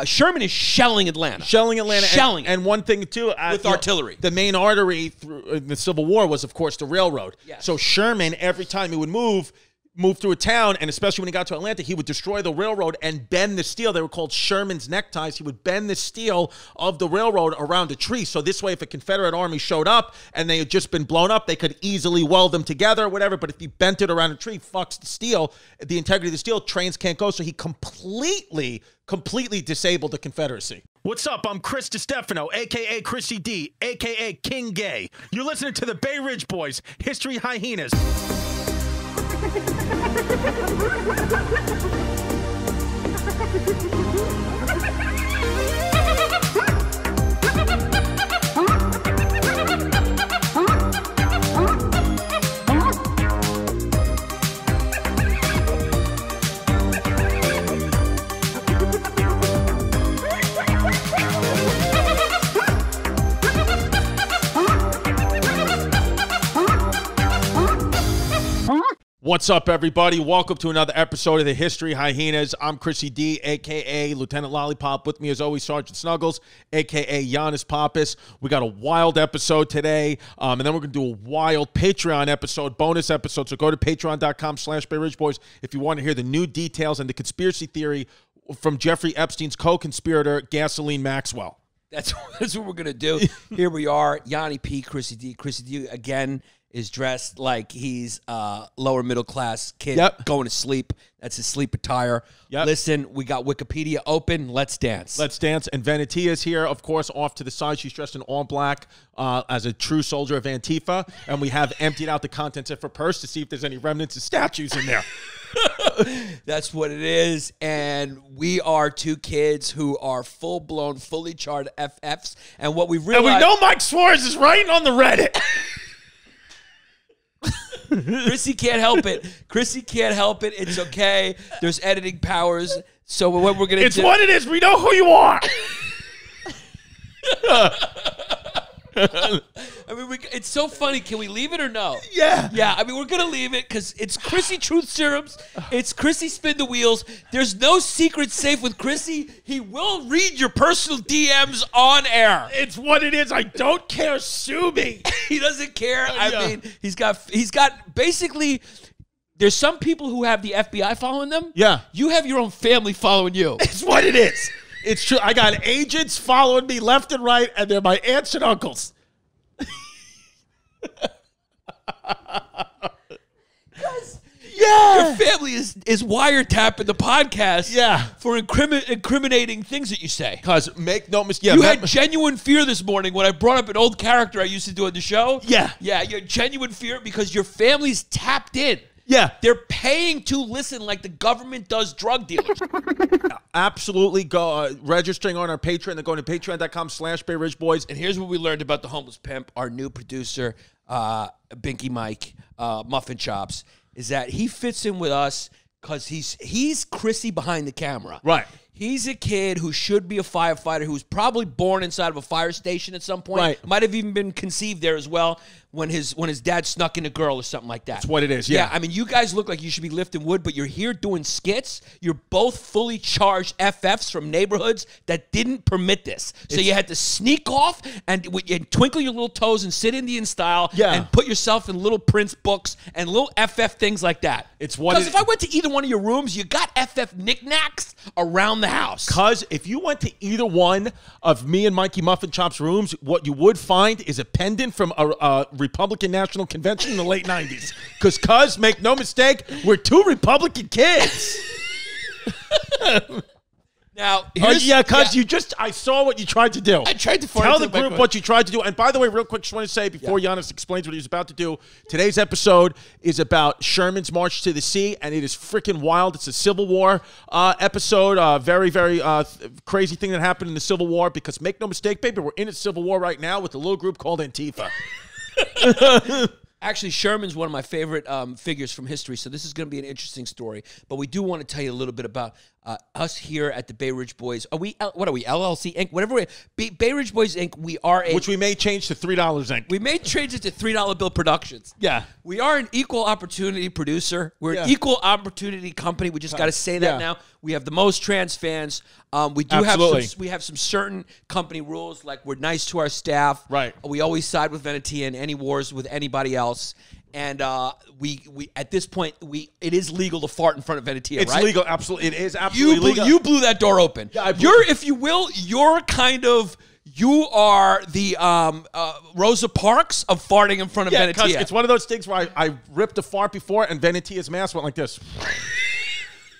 Sherman is shelling Atlanta. Shelling. And one thing, too. With artillery. The main artery through the Civil War was, of course, the railroad. Yes. So Sherman, every time he would move through a town, and especially when he got to Atlanta, he would destroy the railroad and bend the steel. They were called Sherman's neckties. He would bend the steel of the railroad around a tree. So this way, if a Confederate army showed up and they had just been blown up, they could easily weld them together or whatever. But if you bent it around a tree, fucks the steel, the integrity of the steel, trains can't go. So he completely disabled the Confederacy. What's up? I'm Chris DiStefano, a.k.a. Chrissy D, a.k.a. King Gay. You're listening to the Bay Ridge Boys, History Hyenas. What's up, everybody? Welcome to another episode of the History Hyenas. I'm Chrissy D, a.k.a. Lieutenant Lollipop. With me, as always, Sergeant Snuggles, a.k.a. Giannis Pappas. We got a wild episode today, and then we're going to do a wild Patreon episode, bonus episode. So go to patreon.com/BayRidgeBoys if you want to hear the new details and the conspiracy theory from Jeffrey Epstein's co-conspirator, Gasoline Maxwell. That's what we're going to do. Here we are, Yanni P, Chrissy D. Chrissy D, again, is dressed like he's a lower middle class kid going to sleep. That's his sleep attire. Listen, we got Wikipedia open. Let's dance. Let's dance. And Venetia's here, of course, off to the side. She's dressed in all black as a true soldier of Antifa. And we have emptied out the contents of her purse to see if there's any remnants of statues in there. That's what it is. And we are two kids who are full-blown, fully charred FFs. And what we realized... And we know Mike Suarez is writing on the Reddit. Chrissy can't help it. Chrissy can't help it. It's okay. There's editing powers. So what we're going to do... It's what it is. We know who you are. I mean, it's so funny. Can we leave it or no? Yeah. Yeah, I mean, we're going to leave it because it's Chrissy Truth Serums. It's Chrissy Spin the Wheels. There's no secret safe with Chrissy. He will read your personal DMs on air. It's what it is. I don't care. Sue me. He doesn't care. I mean, he's got basically... There's some people who have the FBI following them. Yeah. You have your own family following you. It's what it is. It's true. I got agents following me left and right, and they're my aunts and uncles. Your family is wiretapping the podcast for incriminating things that you say. Because make no mistake. You had genuine fear this morning when I brought up an old character I used to do on the show. Yeah. Yeah, you had genuine fear because your family's tapped in. Yeah. They're paying to listen like the government does drug dealers. Absolutely. Go registering on our Patreon. They're going to patreon.com/BayRidgeBoys. And here's what we learned about the homeless pimp, our new producer, Binky Mike, Muffin Chops, is that he fits in with us because he's Chrissy behind the camera. Right. He's a kid who should be a firefighter who was probably born inside of a fire station at some point. Right. Might have even been conceived there as well when his dad snuck in a girl or something like that. That's what it is, yeah. I mean, you guys look like you should be lifting wood, but you're here doing skits. You're both fully charged FFs from neighborhoods that didn't permit this. So you had to sneak off and twinkle your little toes and sit Indian style and put yourself in Little Prince books and little FF things like that. It's what Because if I went to either one of your rooms, you got FF knickknacks around the house. Because if you went to either one of me and Mikey Muffin Chop's rooms, what you would find is a pendant from a Republican National Convention in the late 90s. Because, make no mistake, we're two Republican kids. Now, I saw what you tried to do. I tried to tell the group what you tried to do. And by the way, real quick, just want to say before Giannis explains what he was about to do, today's episode is about Sherman's March to the Sea, and it is freaking wild. It's a Civil War episode. Very, very crazy thing that happened in the Civil War. Because make no mistake, baby, we're in a Civil War right now with a little group called Antifa. Actually, Sherman's one of my favorite figures from history, so this is going to be an interesting story. But we do want to tell you a little bit about us here at the Bay Ridge Boys, what are we, LLC Inc., whatever Bay Ridge Boys Inc., we are which we may change to $3 Inc. We may change it to $3 Bill Productions. Yeah. We are an equal opportunity producer. We're an equal opportunity company. We just got to say that now. We have the most trans fans. We do have some certain company rules, like we're nice to our staff. Right. We always side with Venetia in any wars with anybody else. And we at this point it is legal to fart in front of Venetia, It's right? legal, absolutely. It is absolutely legal. You blew that door open. Yeah, if you will, you are the Rosa Parks of farting in front of Venetia. It's one of those things where I ripped a fart before and Venetia's mask went like this.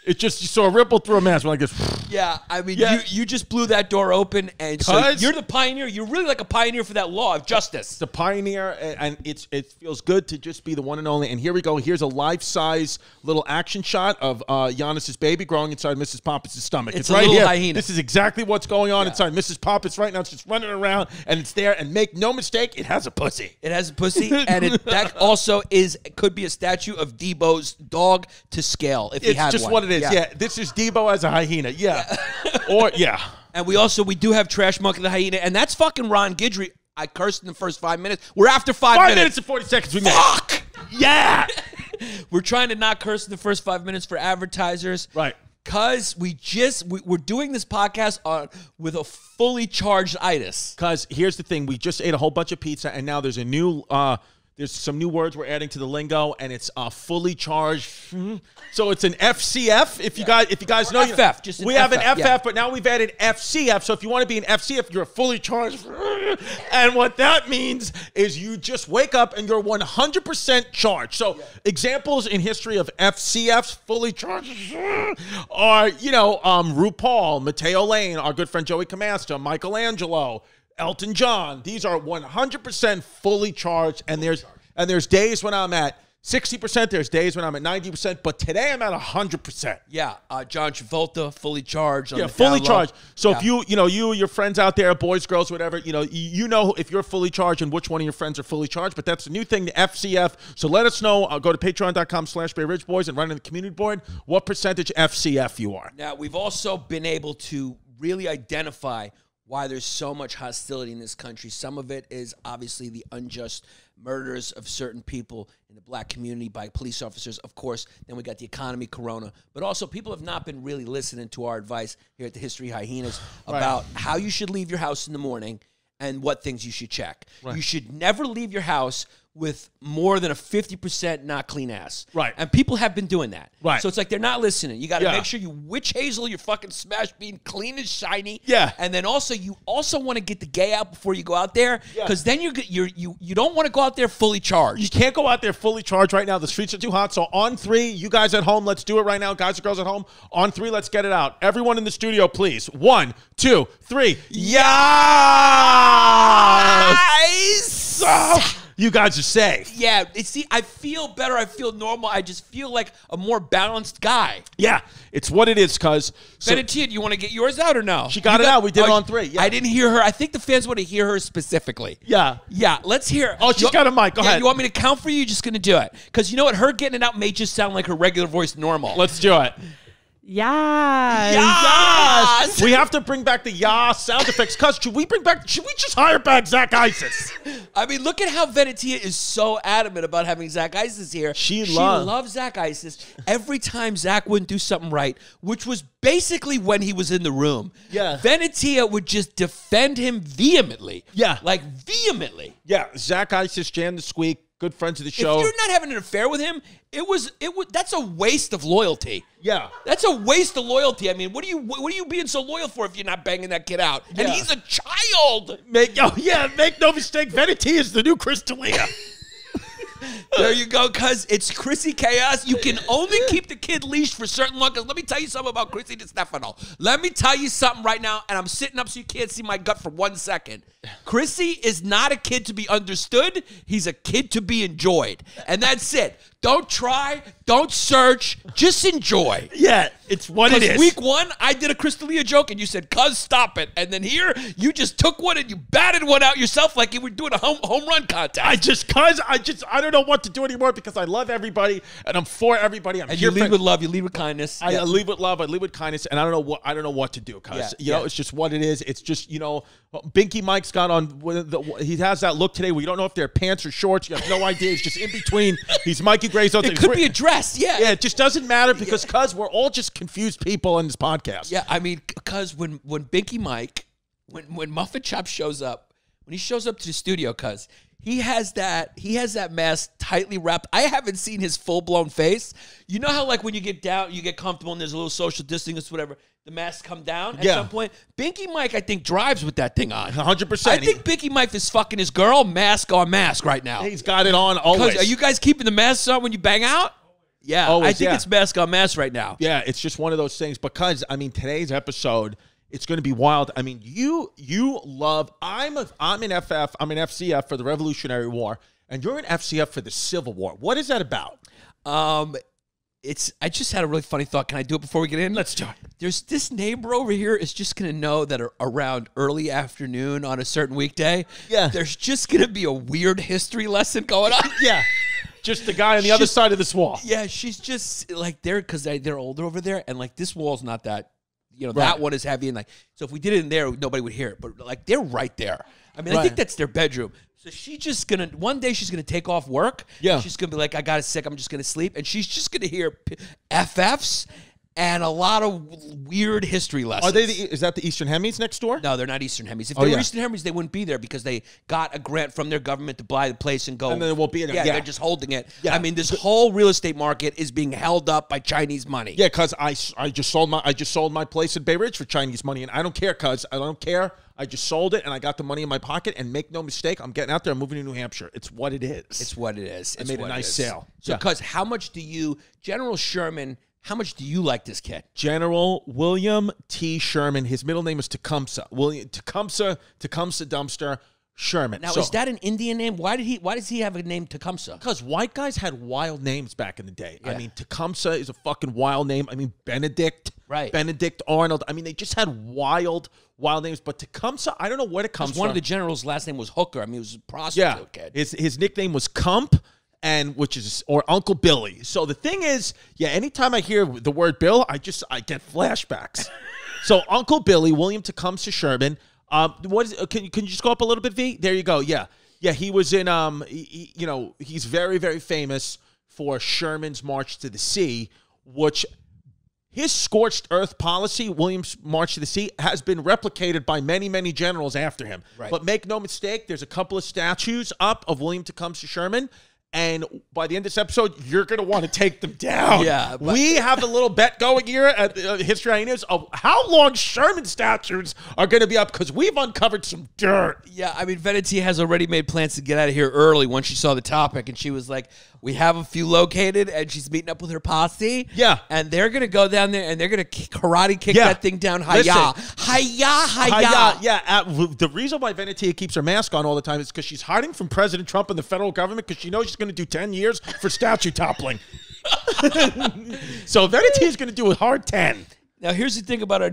It just, you saw a ripple through a mask went like this. Yeah, I mean, you just blew that door open, and so you're the pioneer. You're really like a pioneer for that law of justice. The pioneer, and it feels good to just be the one and only. And here we go. Here's a life-size little action shot of Giannis's baby growing inside Mrs. Poppins' stomach. It's right a little here. hyena. This is exactly what's going on inside Mrs. Poppins right now. It's just running around, and it's there. And make no mistake, it has a pussy. It has a pussy, and that also could be a statue of Debo's dog to scale if he had one. It's just what it is. Yeah, this is Debo as a hyena. Yeah. Or, And we do have Trash Monkey the hyena, and that's fucking Ron Guidry. I cursed in the first 5 minutes. We're after 5 minutes. 5 minutes and 40 seconds we made. Fuck! Yeah! We're trying to not curse in the first 5 minutes for advertisers. Right. Because we're doing this podcast with a fully charged itis. Because here's the thing. We just ate a whole bunch of pizza, and now there's a new... there's some new words we're adding to the lingo, and it's fully charged. So it's an FCF. If you guys know, FF. Just we have an FF, but now we've added FCF. So if you want to be an FCF, you're a fully charged. And what that means is you just wake up and you're 100% charged. So examples in history of FCFs, fully charged, are RuPaul, Mateo Lane, our good friend Joey Camasta, Michelangelo, Elton John. These are 100% fully charged, and there's days when I'm at 60%, there's days when I'm at 90%, but today I'm at 100%. Yeah, John Travolta, fully charged. On the fully down charged. low. So if your friends out there, boys, girls, whatever, you know if you're fully charged and which one of your friends are fully charged, but that's the new thing, the FCF. So let us know. Go to patreon.com/BayRidgeBoys and run in the community board what percentage FCF you are. Now, we've also been able to really identify why there's so much hostility in this country. Some of it is obviously the unjust murders of certain people in the black community by police officers, of course. Then we got the economy, corona. But also people have not been really listening to our advice here at the History Hyenas about how you should leave your house in the morning and what things you should check. Right. You should never leave your house with more than a 50% not clean ass. Right. And people have been doing that. Right. So it's like they're not listening. You got to make sure you witch hazel your fucking smash bean clean and shiny. Yeah. And then you also want to get the gay out before you go out there, because then you don't want to go out there fully charged. You can't go out there fully charged right now. The streets are too hot. So on 3, you guys at home, let's do it right now. Guys and girls at home, on 3, let's get it out. Everyone in the studio, please. 1, 2, 3. Yes! You guys are safe. Yeah, I feel better. I feel normal. I just feel like a more balanced guy. Yeah, it's what it is, cuz. Venetia, do you want to get yours out or no? She got it out. We did it on 3. Yeah. I didn't hear her. I think the fans want to hear her specifically. Yeah. Yeah, let's hear. Oh, she's got a mic. Go ahead. You want me to count for you? You're just going to do it. Because you know what? Her getting it out may just sound like her regular voice normal. Let's do it. Yes. Yes. We have to bring back the sound effects. Cuz, should we just hire back Zach Isis? I mean, look at how Venetia is so adamant about having Zach Isis here. She loves Zach Isis. Every time Zach wouldn't do something right, which was basically when he was in the room, Venetia would just defend him vehemently. Yeah. Like, vehemently. Yeah, Zach Isis, Jan the Squeak, good friends of the show. If you're not having an affair with him, that's a waste of loyalty. Yeah. That's a waste of loyalty. I mean, what are you being so loyal for if you're not banging that kid out? And he's a child. Make no mistake, Venetia is the new Chris D'Elia. There you go, cuz it's Chrissy Chaos. You can only keep the kid leashed for certain long. Cause let me tell you something about Chrissy DiStefano. Let me tell you something right now, and I'm sitting up so you can't see my gut for 1 second. Chrissy is not a kid to be understood. He's a kid to be enjoyed. And that's it. Don't try. Don't search. Just enjoy. Yeah, it's what it Because is. week 1, I did a Crystalia joke, and you said, "Cuz, stop it." And then here, you just took one and you batted one out yourself like you were doing a home run contest. I don't know what to do anymore because I love everybody and I'm for everybody. I'm and here you lead for, with love. You lead with kindness. I lead with love. I lead with kindness, and I don't know what to do, cuz you know it's just what it is. It's just Binky Mike's got on. He has that look today where you don't know if they're pants or shorts. You have no idea. He's just in between. He's Mikey Gray's. It could be a dress. Yeah. Yeah, it just doesn't matter because cuz we're all just confused people in this podcast. Yeah, I mean, cuz when Binky Mike, when Muffin Chop shows up, when he shows up to the studio, cuz he has that mask tightly wrapped. I haven't seen his full-blown face. You know how like when you get down, you get comfortable and there's a little social distance, whatever, the masks come down at some point. Binky Mike, I think, drives with that thing on. 100%. I think Binky Mike is fucking his girl mask on mask right now. He's got it on always. Are you guys keeping the masks on when you bang out? Yeah, Always, I think it's mask on mask right now. Yeah, it's just one of those things because I mean today's episode, it's going to be wild. I mean, you love. I'm in FF. I'm in FCF for the Revolutionary War, and you're in FCF for the Civil War. What is that about? I just had a really funny thought. Can I do it before we get in? Let's do it. There's this neighbor over here is just going to know that around early afternoon on a certain weekday, there's just going to be a weird history lesson going on. Yeah. Just the guy on the other side of this wall. Yeah, she's just like there because they're older over there, and like this wall's not that, that one is heavy, and like so if we did it in there, nobody would hear it. But like they're right there. I mean, I think that's their bedroom. So she's just gonna one day she's gonna take off work. Yeah, she's gonna be like, I got it sick. I'm just gonna sleep, and she's just gonna hear FFs. And a lot of weird history lessons. Is that the Eastern Hemis next door? No, they're not Eastern Hemis. If they were Eastern Hemis, they wouldn't be there because they got a grant from their government to buy the place and go. And then it won't be in there. Yeah, they're just holding it. Yeah. I mean, this whole real estate market is being held up by Chinese money. Yeah, because I just sold my place in Bay Ridge for Chinese money, and I don't care, cuz I don't care. I just sold it, and I got the money in my pocket. And make no mistake, I'm getting out there. I'm moving to New Hampshire. It's what it is. It's what it is. I made a nice sale. So, cuz how much do you, General Sherman? How much do you like this kid? General William T. Sherman. His middle name is Tecumseh. Tecumseh Dumpster Sherman. Now, is that an Indian name? Why does he have a name Tecumseh? Because white guys had wild names back in the day. Yeah. I mean, Tecumseh is a fucking wild name. I mean, Benedict. Right. Benedict Arnold. I mean, they just had wild names. But Tecumseh, I don't know where it comes from. One of the generals' last name was Hooker. I mean, he was a prostitute kid. His nickname was Cump. Or Uncle Billy. So the thing is, anytime I hear the word Bill, I get flashbacks. So Uncle Billy, William Tecumseh Sherman. Can you just go up a little bit, V? There you go. Yeah. He was in. He's very, very famous for Sherman's March to the Sea, which his scorched earth policy, William's March to the Sea, has been replicated by many, many generals after him. Right. But make no mistake, there's a couple of statues up of William Tecumseh Sherman. And by the end of this episode, you're going to want to take them down. Yeah. We have a little bet going here at History Hyenas of how long Sherman statues are going to be up because we've uncovered some dirt. Yeah, I mean, Veneti has already made plans to get out of here early once she saw the topic. And she was like, we have a few located, and she's meeting up with her posse. Yeah. And they're going to go down there, and they're going to karate kick that thing down. Hi-ya. Yeah. The reason why Venetia keeps her mask on all the time is because she's hiding from President Trump and the federal government because she knows she's going to do 10 years for statue toppling. So Venetia is going to do a hard 10. Now here's the thing about our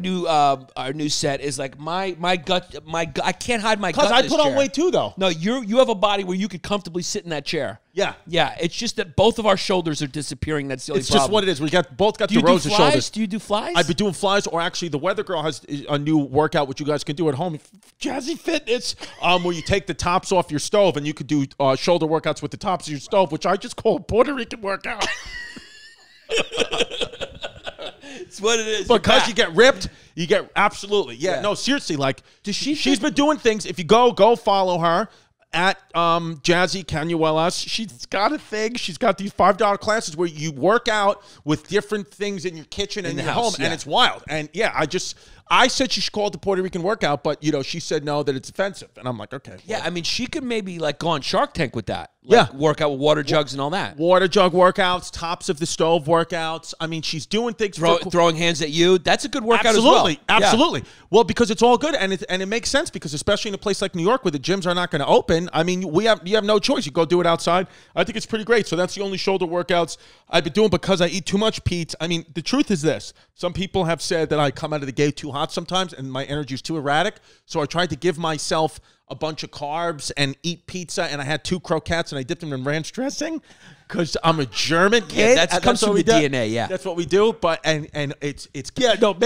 new set is like my gut I can't hide my gut. Because I put on weight too, though. No, you have a body where you could comfortably sit in that chair. Yeah. It's just that both of our shoulders are disappearing. That's the only problem. It's just what it is. We both got the rows of shoulders. Do you do flies? I've been doing flies, or actually, the Weather Girl has a new workout which you guys can do at home. Jazzy Fitness, where you take the tops off your stove and you could do shoulder workouts with the tops of your stove, which I just call a Puerto Rican workout. It's what it is. Because you get ripped, you get absolutely. Yeah. No, seriously, like she's been doing things. If you go follow her at Jazzy Canuelas. She's got a thing. She's got these $5 classes where you work out with different things in your kitchen and in your home, and it's wild. And yeah, I said she should call it the Puerto Rican workout, but she said no, that it's offensive, and I'm like, okay. Yeah, I mean, she could maybe like go on Shark Tank with that. Like, work out with water jugs and all that. Water jug workouts, tops of the stove workouts. I mean, she's doing things. Throwing hands at you. That's a good workout absolutely, as well. Absolutely. Yeah. Well, because it's all good, and it makes sense because especially in a place like New York where the gyms are not going to open. I mean, you have no choice. You go do it outside. I think it's pretty great. So that's the only shoulder workouts I've been doing because I eat too much, Pete. I mean, the truth is this. Some people have said that I come out of the gate too hot sometimes and my energy is too erratic. So I tried to give myself a bunch of carbs and eat pizza, and I had 2 croquettes and I dipped them in ranch dressing because I'm a German kid. Yeah, that comes from the DNA. Yeah, that's what we do. But and it's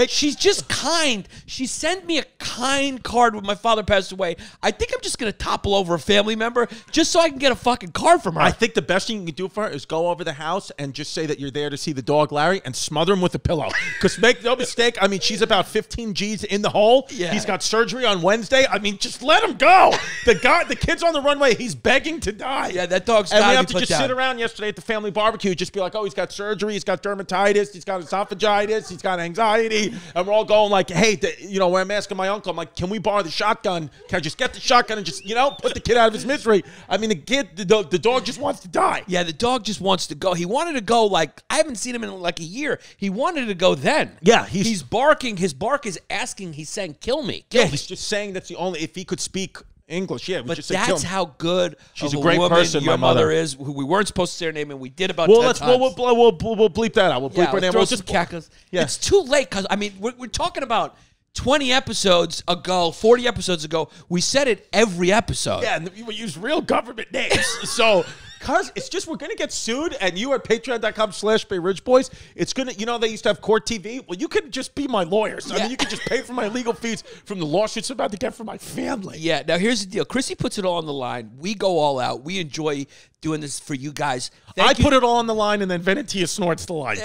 she's just kind. She sent me a kind card when my father passed away. I think I'm just gonna topple over a family member just so I can get a fucking card from her. I think the best thing you can do for her is go over the house and just say that you're there to see the dog Larry and smother him with a pillow. Because make no mistake, I mean, she's about 15 G's in the hole. Yeah. He's got surgery on Wednesday. I mean, just let him go. The kid's on the runway. He's begging to die. Yeah, that dog's and gotta we have be to put just down. sit around yesterday at the family barbecue, just be like, oh, he's got surgery, he's got dermatitis, he's got esophagitis, he's got anxiety, and we're all going like, hey, when I'm asking my uncle, I'm like, can we borrow the shotgun? Can I just get the shotgun and just put the kid out of his misery? I mean, the dog just wants to die. Yeah, the dog just wants to go. He wanted to go like I haven't seen him in like a year. He wanted to go then. Yeah, he's barking. His bark is asking. He's saying, "Kill me." Yeah, he's just saying that's the only if he could speak English. Yeah, but just say, that's how good she's of a great woman person. your My mother is. Who we weren't supposed to say her name, and we did about. Well, 10 let's times. we'll bleep that out. We'll bleep her name. Throw We'll some just cackles. Yeah. It's too late because I mean we're talking about 20 episodes ago, 40 episodes ago. We said it every episode. Yeah, and we use real government names. So. Because it's just we're going to get sued, and you at patreon.com/BayRidgeBoys, it's going to, they used to have court TV. Well, you could just be my lawyers. I mean, you could just pay for my legal fees from the lawsuits I'm about to get from my family. Yeah, now here's the deal. Chrissy puts it all on the line. We go all out. We enjoy doing this for you guys. I put it all on the line, and then Venetia snorts the line.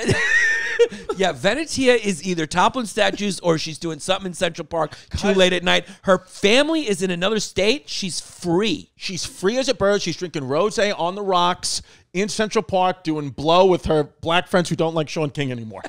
Yeah, Venetia is either toppling statues or she's doing something in Central Park too late at night. Her family is in another state. She's free. She's free as a bird. She's drinking rosé on the rocks in Central Park, doing blow with her black friends who don't like Sean King anymore.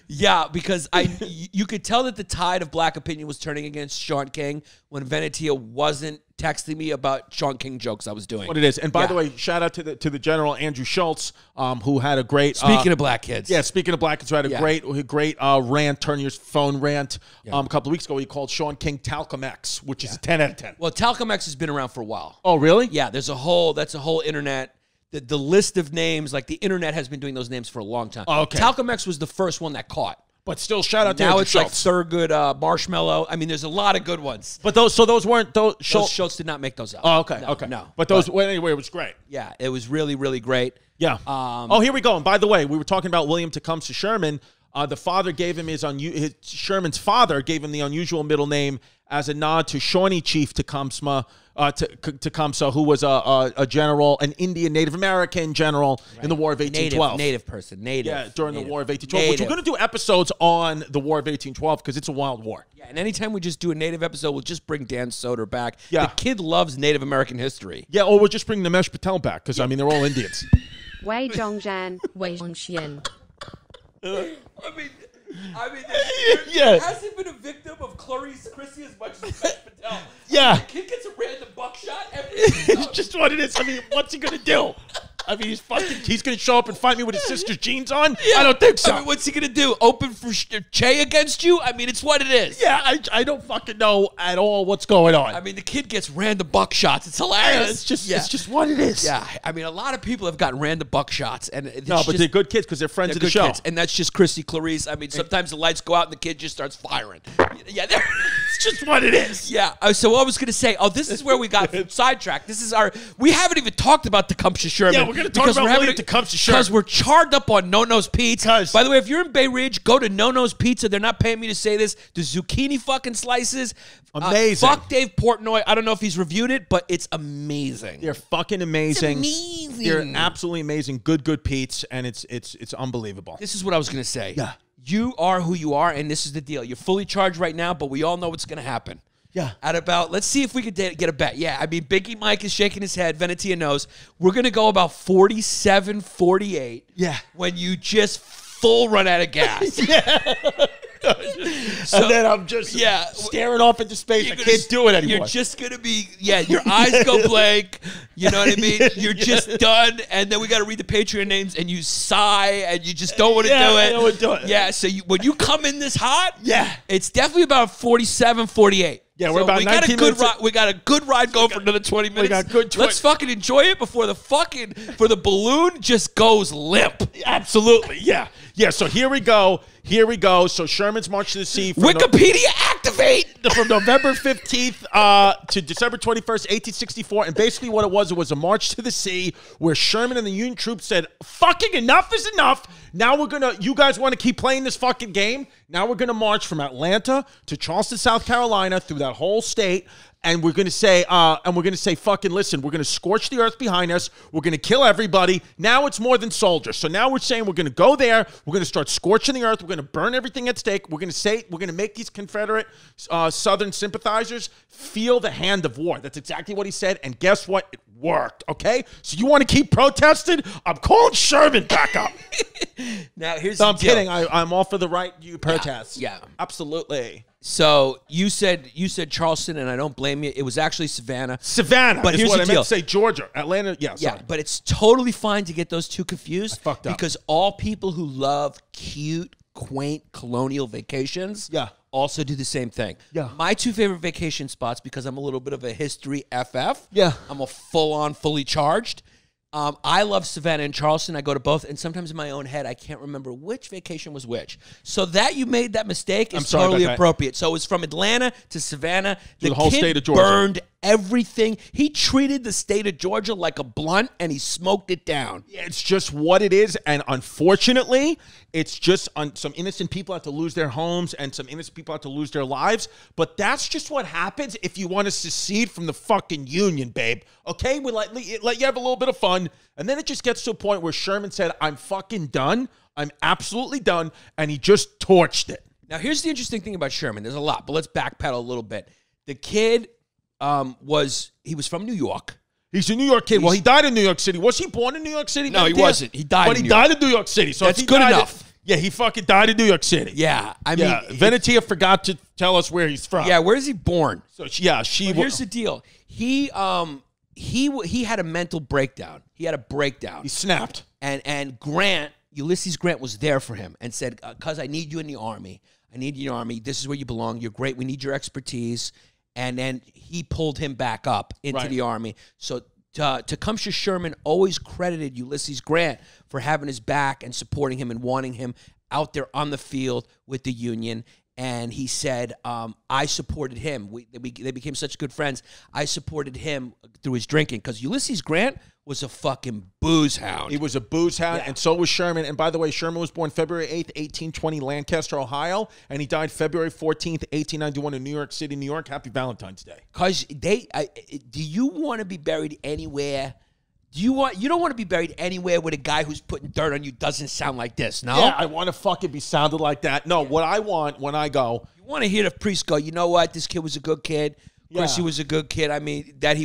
Yeah, because you could tell that the tide of black opinion was turning against Sean King when Venetia wasn't texting me about Sean King jokes I was doing. What it is. And by the way, shout out to the General Andrew Schultz, who had a great speaking of black kids. Yeah, speaking of black kids, who had a great rant, turn your phone rant a couple of weeks ago. He called Sean King Talcum X, which is a 10 out of 10. Well, Talcum X has been around for a while. Oh, really? Yeah, that's a whole internet. The list of names, like the internet has been doing those names for a long time. Oh, okay. Talcum X was the first one that caught. But still, shout out to now Andrew it's Schultz. like Thurgood Marshmallow. I mean, there's a lot of good ones. But those weren't those. Schultz did not make those up. Oh, okay, No. But those anyway, it was great. Yeah, it was really, really great. Yeah. Here we go. And by the way, we were talking about William Tecumseh Sherman. The father gave him Sherman's father gave him the unusual middle name as a nod to Shawnee Chief Tecumseh, who was a general, an Indian Native American general in the War of 1812. Native person. Yeah, during the War of 1812, which we're going to do episodes on the War of 1812 because it's a wild war. Yeah, and anytime we just do a Native episode, we'll just bring Dan Soder back. Yeah. The kid loves Native American history. Yeah, or we'll just bring Namesh Patel back because, I mean, they're all Indians. Wei Zhongzhan. Wei Zhongxian. I mean, Yeah. hasn't been a victim of Clarice Chrissy as much as Namesh Patel. Yeah. The kid gets a random buckshot every It's just what it is. I mean, what's he going to do? I mean, he's going to show up and fight me with his sister's jeans on? I don't think so. I mean, what's he going to do? Open for Che against you? I mean, it's what it is. Yeah, I don't fucking know at all what's going on. I mean, the kid gets random buckshots. It's hilarious. It's just what it is. Yeah, I mean, a lot of people have gotten random buckshots, and it's No, but just, they're good kids because they're friends of the good show. kids, and that's just Chrissy Clarice. I mean, sometimes the lights go out and the kid just starts firing. Yeah, It's just what it is. yeah. So I was gonna say, this is where we got sidetracked. This is we haven't even talked about Tecumseh Sherman. Yeah, we're gonna talk about William Tecumseh Sherman because we're charred up on No No's Pizza. By the way, if you're in Bay Ridge, go to No No's Pizza. They're not paying me to say this. The zucchini fucking slices, amazing. Fuck Dave Portnoy. I don't know if he's reviewed it, but it's amazing. They're fucking amazing. It's amazing. They're absolutely amazing. Good Pete's, and it's unbelievable. This is what I was gonna say. Yeah. You are who you are, and this is the deal. You're fully charged right now, but we all know what's gonna happen. Yeah. At about, let's see if we could get a bet. Yeah, I mean, Biggie Mike is shaking his head. Venetia knows. We're going to go about 47-48. Yeah. When you just full run out of gas. And then I'm just staring off into space. I can't do it anymore. You're just going to be, your eyes go blank. You know what I mean? You're just done. And then we got to read the Patreon names and you sigh and you just don't want to do it. I don't want to do it. Yeah, so when you come in this hot, it's definitely about 47, 48. Yeah, we're about 19 minutes. We got a good ride going for another 20 minutes. We got good 20. Let's fucking enjoy it before the balloon just goes limp. Absolutely, yeah. Yeah, so here we go. So Sherman's March to the Sea. Wikipedia activate! From November 15th to December 21st, 1864. And basically what it was a march to the sea where Sherman and the Union troops said, fucking enough is enough. Now you guys want to keep playing this fucking game? Now we're going to march from Atlanta to Charleston, South Carolina, through that whole state. And we're going to say, fucking listen, we're going to scorch the earth behind us. We're going to kill everybody. Now it's more than soldiers. So now we're saying we're going to go there. We're going to start scorching the earth. We're going to burn everything at stake. We're going to make these Confederate Southern sympathizers feel the hand of war. That's exactly what he said. And guess what? It worked. Okay. So you want to keep protesting? I'm calling Sherman back up. Now here's I'm kidding. I'm all for the right. You protest. Yeah. Absolutely. So you said Charleston, and I don't blame you. It was actually Savannah. But here's what I meant to say. Georgia, Atlanta. Yeah, sorry. Yeah, but it's totally fine to get those two confused. I fucked up. Because all people who love cute, quaint colonial vacations, also do the same thing. Yeah. My two favorite vacation spots, because I'm a little bit of a history FF. Yeah. I'm a full-on, fully charged. I love Savannah and Charleston. I go to both, and sometimes in my own head, I can't remember which vacation was which. So that you made that mistake is totally appropriate. So it was from Atlanta to Savannah. The whole kid state of Georgia burned everything. He treated the state of Georgia like a blunt, and he smoked it down. Yeah, it's just what it is, and unfortunately, it's just some innocent people have to lose their homes, and some innocent people have to lose their lives. But that's just what happens if you want to secede from the fucking Union, babe. Okay, we let you have a little bit of fun, and then it just gets to a point where Sherman said, "I'm fucking done. I'm absolutely done," and he just torched it. Now, here's the interesting thing about Sherman. There's a lot, but let's backpedal a little bit. The kid was from New York. He's a New York kid. Well, he died in New York City. Was he born in New York City? No, he wasn't. He died. But he died in New York City. So that's good enough. Yeah, he fucking died in New York City. Yeah, I mean, Venetia forgot to tell us where he's from. Yeah, where is he born? So here's the deal. He had a mental breakdown. He had a breakdown. He snapped. And Ulysses Grant was there for him and said, "Cuz I need you in the army. I need you in the army. This is where you belong. You're great. We need your expertise." And then he pulled him back up into the army. So Tecumseh Sherman always credited Ulysses Grant for having his back and supporting him and wanting him out there on the field with the Union. And he said, I supported him. They became such good friends. I supported him through his drinking because Ulysses Grant was a fucking booze hound. He was a booze hound, and so was Sherman. And by the way, Sherman was born February 8th, 1820, Lancaster, Ohio, and he died February 14th, 1891 in New York City, New York. Happy Valentine's Day. Because do you want to be buried anywhere? You don't want to be buried anywhere with a guy who's putting dirt on you doesn't sound like this, no? Yeah, I want to fucking be sounded like that. No, what I want when I go. You want to hear the priest go, you know what, this kid was a good kid. Of course, he was a good kid. I mean, that he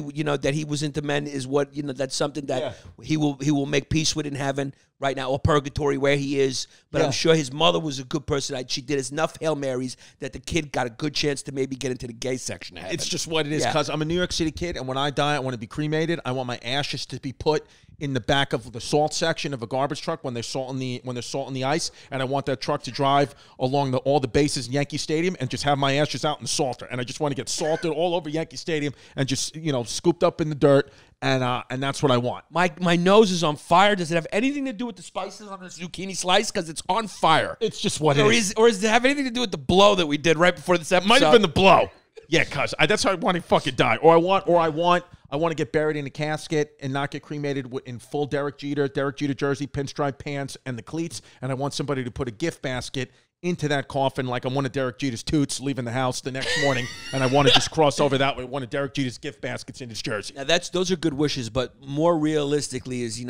was into men is what, that's something that he will make peace with in heaven right now, or purgatory where he is. But I'm sure his mother was a good person. She did enough Hail Marys that the kid got a good chance to maybe get into the gay section of heaven. It's just what it is, because I'm a New York City kid, and when I die, I want to be cremated. I want my ashes to be put in the back of the salt section of a garbage truck when there's salt in the ice, and I want that truck to drive along all the bases in Yankee Stadium and just have my ashes out in the salter, and I just want to get salted all over Yankee Stadium and just scooped up in the dirt, and that's what I want. My nose is on fire. Does it have anything to do with the spices on the zucchini slice? Because it's on fire. It's just what it is. Or does it have anything to do with the blow that we did right before this episode? Might have been the blow. Yeah, cuz that's how I want to fucking die. I want to get buried in a casket and not get cremated in full Derek Jeter jersey, pinstripe pants, and the cleats. And I want somebody to put a gift basket into that coffin like I'm one of Derek Jeter's toots leaving the house the next morning, and I want to just cross over that way, one of Derek Jeter's gift baskets in his jersey. Now those are good wishes, but more realistically is,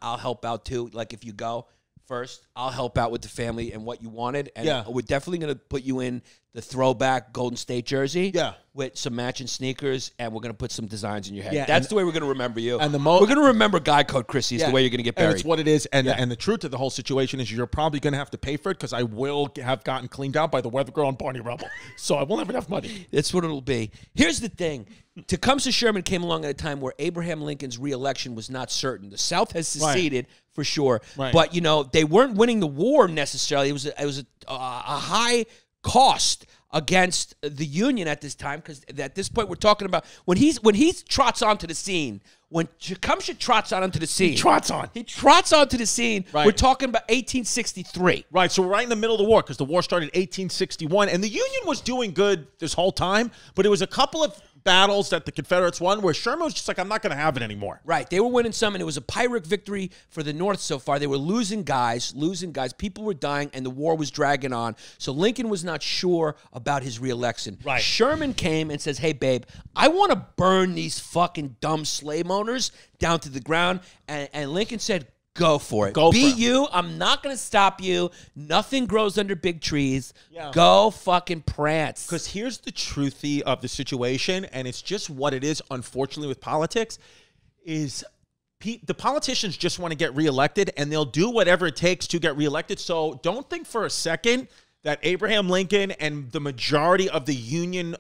I'll help out too. Like if you go, first. I'll help out with the family and what you wanted. And Yeah. we're definitely going to put you in the throwback Golden State jersey. Yeah. With some matching sneakers, and we're going to put some designs in your head. Yeah, That's the way we're going to remember you. and the we're going to remember Guy Code Chrissy is the way you're going to get buried. And it's what it is. And, Yeah. and the truth of the whole situation is you're probably going to have to pay for it because I will have gotten cleaned out by the weather girl and Barney Rubble. So I won't have enough money. That's what it'll be. Here's the thing. Tecumseh Sherman came along at a time where Abraham Lincoln's reelection was not certain. The South has seceded for sure, Right. but they weren't winning the war necessarily. It was a high cost against the Union at this time, because at this point we're talking about when he trots onto the scene. When Tecumseh trots onto the scene, He trots onto the scene. Right. We're talking about 1863. Right, so we're right in the middle of the war because the war started in 1861, and the Union was doing good this whole time, but it was a couple of battles that the Confederates won where Sherman was just like, I'm not going to have it anymore. Right. They were winning some, and it was a Pyrrhic victory for the North so far. They were losing guys. People were dying, and the war was dragging on. So Lincoln was not sure about his reelection. Right. Sherman came and says, hey, babe, I want to burn these fucking dumb slave owners down to the ground. And Lincoln said, go for it. Be you. I'm not going to stop you. Nothing grows under big trees. Yeah. Go fucking prance. Because here's the truthy of the situation, and it's just what it is, unfortunately, with politics, is the politicians just want to get reelected, and they'll do whatever it takes to get reelected. So don't think for a second that Abraham Lincoln and the majority of the Union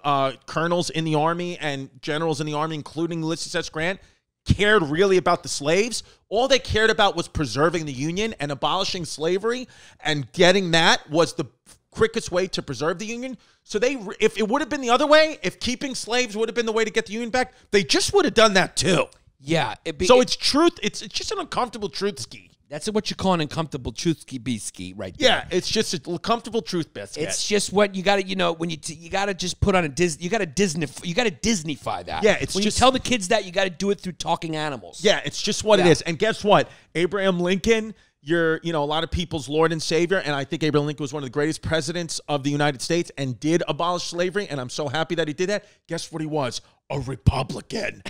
colonels in the Army and generals in the Army, including Ulysses S. Grant, cared really about the slaves. All they cared about was preserving the Union and abolishing slavery, and getting that was the quickest way to preserve the Union. So if it would have been the other way, if keeping slaves would have been the way to get the Union back, they just would have done that too. Yeah. It's truth. It's just an uncomfortable truth ski. That's what you call an uncomfortable truth ski right there. Yeah, it's just a comfortable truth biscuit. It's just what you got to, when you got to just put on a Disney, you got to Disneyfy that. Yeah, it's when just, you tell the kids that, you got to do it through talking animals. Yeah, it's just what it is. And guess what? Abraham Lincoln, you're, a lot of people's Lord and Savior, and I think Abraham Lincoln was one of the greatest presidents of the United States and did abolish slavery, and I'm so happy that he did that. Guess what he was? A Republican.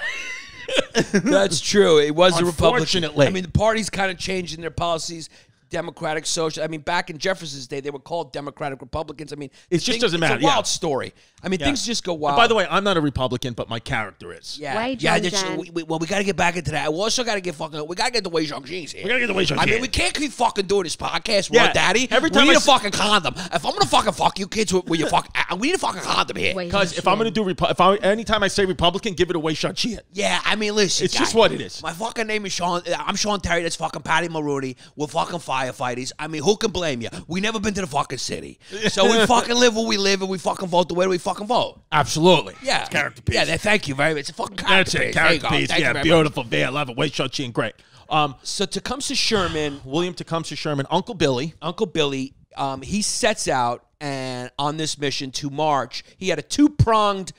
That's true. It was a Republican. Unfortunately. I mean, the parties kind of changed in their policies. Democratic, social. I mean, back in Jefferson's day, they were called Democratic Republicans. I mean, it just doesn't matter. It's a wild story. I mean, things just go wild. And by the way, I'm not a Republican, but my character is. Yeah, we got to get back into that. We also got to get the Wei Zhongxin's here. We got to get the Wei Zhongxin. I mean, we can't keep fucking doing this podcast, Raw Daddy. Every time we need a fucking condom. If I'm gonna fucking fuck you kids with your fuck, we need a fucking condom here. Because if I'm gonna do anytime I say Republican, give it away, Zhongxin. Yeah, I mean, listen, it's just what it is. My fucking name is Sean. I'm Sean Terry. That's fucking Patty Maroney. We're fucking firefighters. I mean, who can blame you? We never been to the fucking city, so we fucking live where we live, and we fucking vote the way we fucking vote. Absolutely. Yeah. It's character piece. Yeah, thank you very much. It's a fucking character piece. Character piece. Yeah, beautiful. I love it. Wei Zhongxin, great. So Tecumseh Sherman, William Tecumseh Sherman, Uncle Billy, he sets out and on this mission to march. He had a two-pronged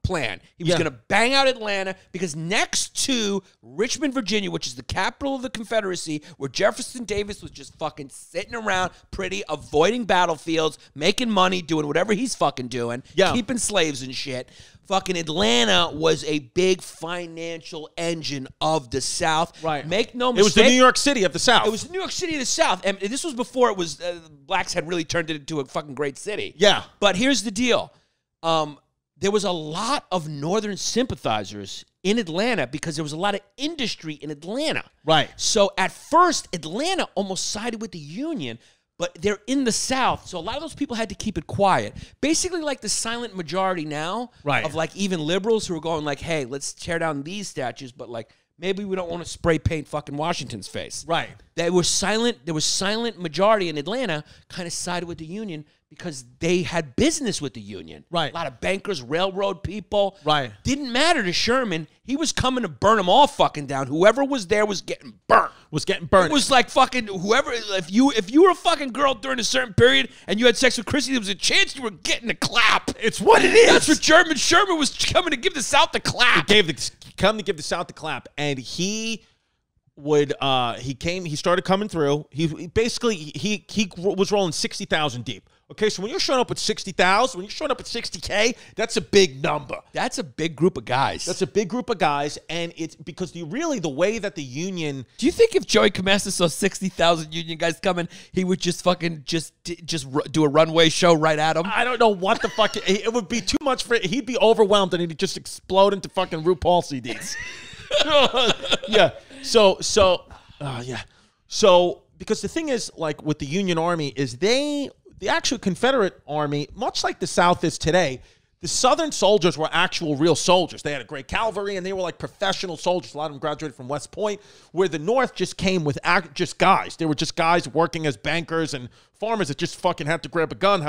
plan. He was going to bang out Atlanta because next to Richmond, Virginia, which is the capital of the Confederacy, where Jefferson Davis was just fucking sitting around pretty, avoiding battlefields, making money, doing whatever he's fucking doing, keeping slaves and shit. Fucking Atlanta was a big financial engine of the South. Right. Make no mistake. It was the New York City of the South. It was the New York City of the South. And this was before it was, blacks had really turned it into a fucking great city. Yeah. But here's the deal. There was a lot of Northern sympathizers in Atlanta because there was a lot of industry in Atlanta. Right. So at first, Atlanta almost sided with the Union, but they're in the South. So a lot of those people had to keep it quiet. Basically like the silent majority now of like even liberals who are going like, hey, let's tear down these statues, but like maybe we don't want to spray paint fucking Washington's face. Right. They were silent. There was silent majority in Atlanta kind of sided with the Union because they had business with the Union. Right. A lot of bankers, railroad people. Right. Didn't matter to Sherman. He was coming to burn them all fucking down. Whoever was there was getting burnt. It was like fucking whoever. If you were a fucking girl during a certain period and you had sex with Chrissy, there was a chance you were getting a clap. It's what it is. That's what Sherman was coming to give the South the clap. Come to give the South the clap, and he would he started coming through. He basically was rolling 60,000 deep. Okay, so when you're showing up with 60,000, when you're showing up with 60K, that's a big number. That's a big group of guys. That's a big group of guys, and it's because the way that the Union... Do you think if Joey Comesta saw 60,000 Union guys coming, he would just fucking just do a runway show right at them? I don't know what the fuck... It would be too much for... He'd be overwhelmed, and he'd just explode into fucking RuPaul CDs. Yeah. So, because the thing is, like, with the Union Army, is the actual Confederate Army, much like the South is today, the Southern soldiers were actual real soldiers. They had a great cavalry, and they were like professional soldiers. A lot of them graduated from West Point, where the North just came with just guys. They were just guys working as bankers and farmers that just fucking had to grab a gun.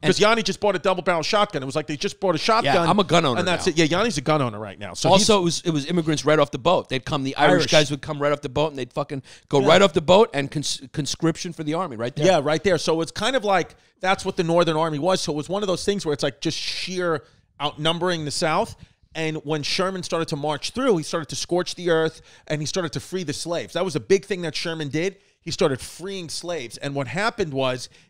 Because Yanni just bought a double-barrel shotgun. It was like they just bought a shotgun. Yeah, I'm a gun owner and that's now. it. Yeah, Yanni's a gun owner right now. So also, it was immigrants right off the boat. They'd come, the Irish guys would come right off the boat, and they'd fucking go right off the boat and conscription for the army right there. Yeah, right there. So it's kind of like that's what the Northern Army was. So it was one of those things where it's like just sheer outnumbering the South. And when Sherman started to march through, he started to scorch the earth and he started to free the slaves. That was a big thing that Sherman did. He started freeing slaves. And what happened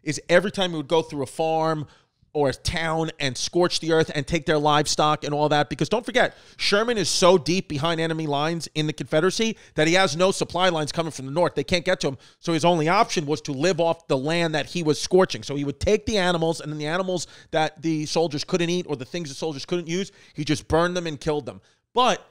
is every time he would go through a farm or a town and scorch the earth and take their livestock and all that, because don't forget, Sherman is so deep behind enemy lines in the Confederacy that he has no supply lines coming from the north. They can't get to him. So his only option was to live off the land that he was scorching. So he would take the animals, and then the animals that the soldiers couldn't eat or the things the soldiers couldn't use, he just burned them and killed them. But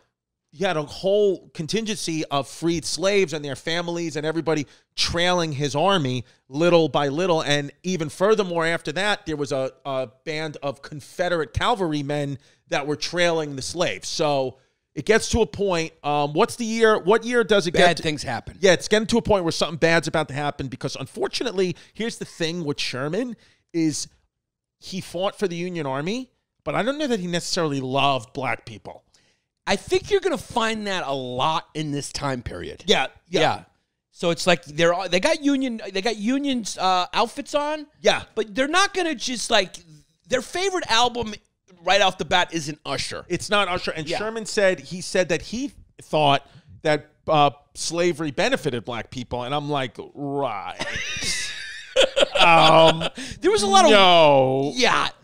you had a whole contingency of freed slaves and their families and everybody trailing his army little by little. And even furthermore, after that, there was a band of Confederate cavalrymen that were trailing the slaves. So it gets to a point. What's the year? What year does it get? Bad things happen. Yeah, it's getting to a point where something bad's about to happen, because unfortunately, here's the thing with Sherman is he fought for the Union Army, but I don't know that he necessarily loved black people. I think you're going to find that a lot in this time period. Yeah. So it's like they got Union's outfits on. Yeah. But they're not going to just like their favorite album right off the bat isn't Usher. It's not Usher. And Sherman said that he thought that slavery benefited black people, and I'm like, right. There was a lot of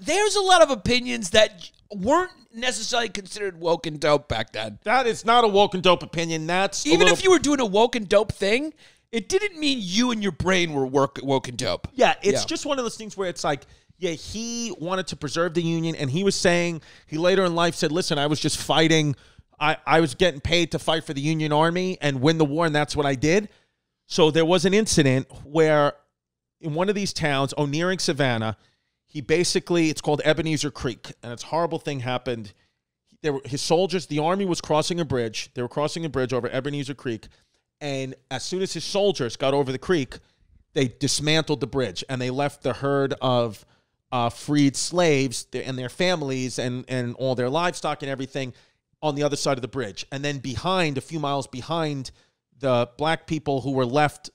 there's a lot of opinions that weren't necessarily considered woke and dope back then. That is not a woke and dope opinion. That's even if you were doing a woke and dope thing, it didn't mean you and your brain were woke and dope. Yeah, it's just one of those things where it's like, yeah, he wanted to preserve the Union, and he was saying, he later in life said, listen, I was just fighting. I was getting paid to fight for the Union Army and win the war, and that's what I did. So there was an incident where in one of these towns, nearing Savannah, it's called Ebenezer Creek, and it's a horrible thing happened. His soldiers, the army was crossing a bridge. They were crossing a bridge over Ebenezer Creek, and as soon as his soldiers got over the creek, they dismantled the bridge, and they left the herd of freed slaves and their families and all their livestock and everything on the other side of the bridge. And then a few miles behind, the black people who were left,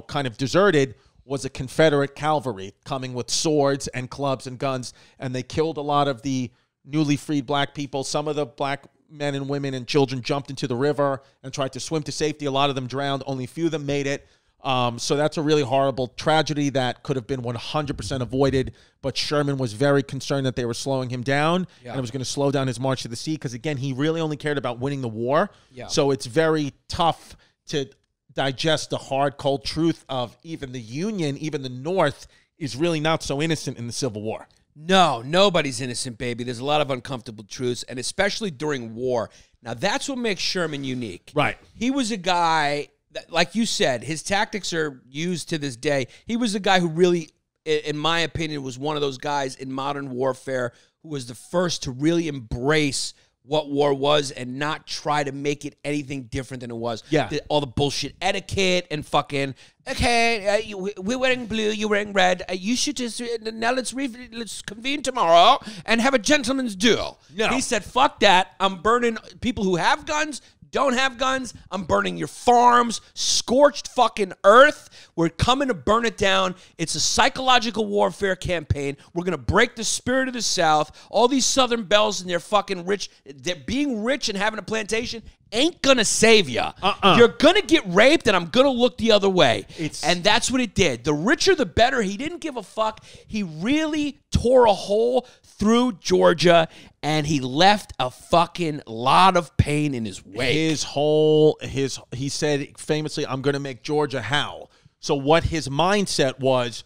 kind of deserted, was a Confederate cavalry coming with swords and clubs and guns, and they killed a lot of the newly freed black people. Some of the black men and women and children jumped into the river and tried to swim to safety. A lot of them drowned. Only a few of them made it. So that's a really horrible tragedy that could have been 100% avoided, but Sherman was very concerned that they were slowing him down, and it was going to slow down his march to the sea, because, again, he really only cared about winning the war. Yeah. So it's very tough to digest the hard, cold truth of even the Union, even the North, is really not so innocent in the Civil War. No, nobody's innocent, baby. There's a lot of uncomfortable truths, and especially during war. Now, that's what makes Sherman unique. Right. He was a guy that, like you said, his tactics are used to this day. He was a guy who really, in my opinion, was one of those guys in modern warfare who was the first to really embrace what war was and not try to make it anything different than it was. Yeah. All the bullshit etiquette and fucking, okay, we're wearing blue, you're wearing red. You should just, now let's convene tomorrow and have a gentleman's duel. No. He said, fuck that. I'm burning people who have guns, don't have guns, I'm burning your farms, scorched fucking earth. We're coming to burn it down. It's a psychological warfare campaign. We're going to break the spirit of the South. All these Southern belles and they're fucking rich. They're being rich and having a plantation ain't going to save you. You're going to get raped, and I'm going to look the other way. And that's what it did. The richer, the better. He didn't give a fuck. He really tore a hole through Georgia, and he left a fucking lot of pain in his wake. He said famously, I'm going to make Georgia howl. So what his mindset was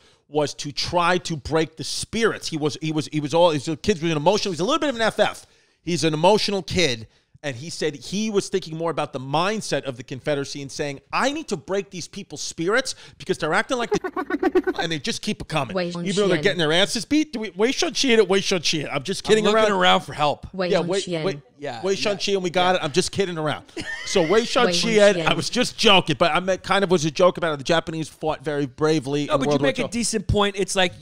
to try to break the spirits. He was a kid with an emotional, he's a little bit of an FF. He's an emotional kid. And he said he was thinking more about the mindset of the Confederacy and saying, I need to break these people's spirits because they're acting like and they just keep it coming. Even though they're getting their asses beat. Wei Shun-Chi it, Wei Shun-Chi it. I'm just kidding around. I'm looking around for help. Wei Shun-Chi and we got it. I'm just kidding around. So Wei Shun-Chi, I was just joking, but I meant kind of was a joke about it. The Japanese fought very bravely. No, but you make a decent point. It's like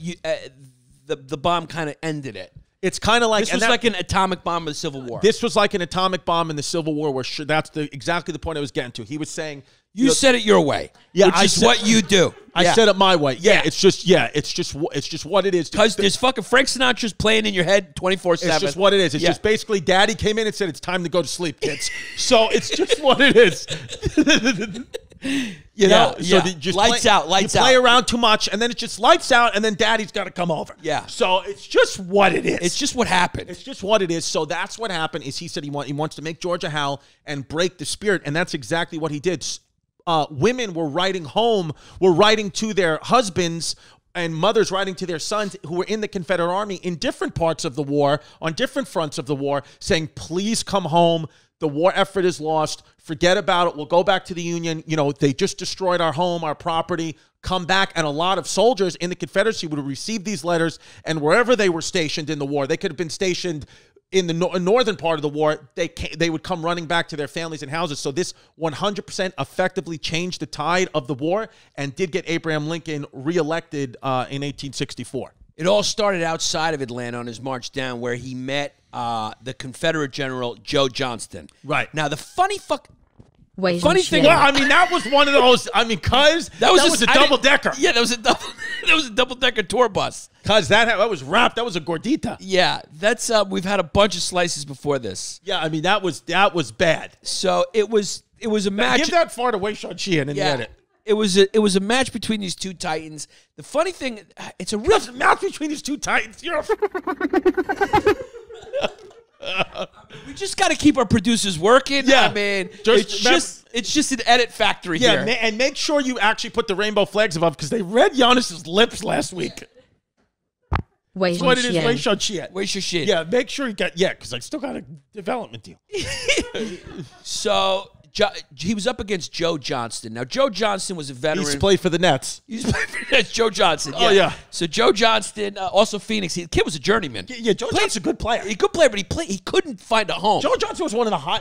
the bomb kind of ended it. It's kind of like this was like an atomic bomb of the Civil War. This was like an atomic bomb in the Civil War. Where that's exactly the point I was getting to. He was saying you said it your way, which is what you do. I said it my way. Yeah, it's just what it is. Because there's fucking Frank Sinatra's playing in your head 24/7. It's just what it is. It's just basically Daddy came in and said it's time to go to sleep, kids. So it's just what it is. You know, so just lights out. You play around too much, and then it's just lights out, and then Daddy's got to come over. Yeah. So it's just what it is. It's just what happened. It's just what it is. So that's what happened. Is he said he wants to make Georgia howl and break the spirit, and that's exactly what he did. Women were writing to their husbands. And mothers writing to their sons who were in the Confederate Army in different parts of the war, on different fronts of the war, saying, please come home. The war effort is lost. Forget about it. We'll go back to the Union. You know, they just destroyed our home, our property. Come back. And a lot of soldiers in the Confederacy would have received these letters, and wherever they were stationed in the war, they could have been stationed in the northern part of the war, they would come running back to their families and houses. So this 100% effectively changed the tide of the war and did get Abraham Lincoln reelected in 1864. It all started outside of Atlanta on his march down, where he met the Confederate General Joe Johnston. Right. Now, the funny thing... Well, I mean, that was one of those... I mean, cuz... That was a double-decker. Yeah, that was a double-decker tour bus. Cuz that was wrapped. That was a gordita. Yeah, that's... we've had a bunch of slices before this. Yeah, I mean, that was bad. So it was a match... Give that far to Wei Shun-Chi in the edit. It was a match between these two titans. The funny thing, it's a real match between these two titans. We just got to keep our producers working. Yeah, I mean, it's just an edit factory here. Yeah, and make sure you actually put the rainbow flags above because they read Giannis's lips last week. Wei That's what it is. Wei Shun-Chi. Wei Shun-Chi. Yeah, make sure you got because I still got a development deal. So. He was up against Joe Johnston. Now, Joe Johnston was a veteran. He used to play for the Nets. He used to play for the Nets. Joe Johnston. Oh, yeah. So, Joe Johnston, also Phoenix. The kid was a journeyman. Yeah, Joe Johnston's a good player. He's a good player, but he couldn't find a home. Joe Johnston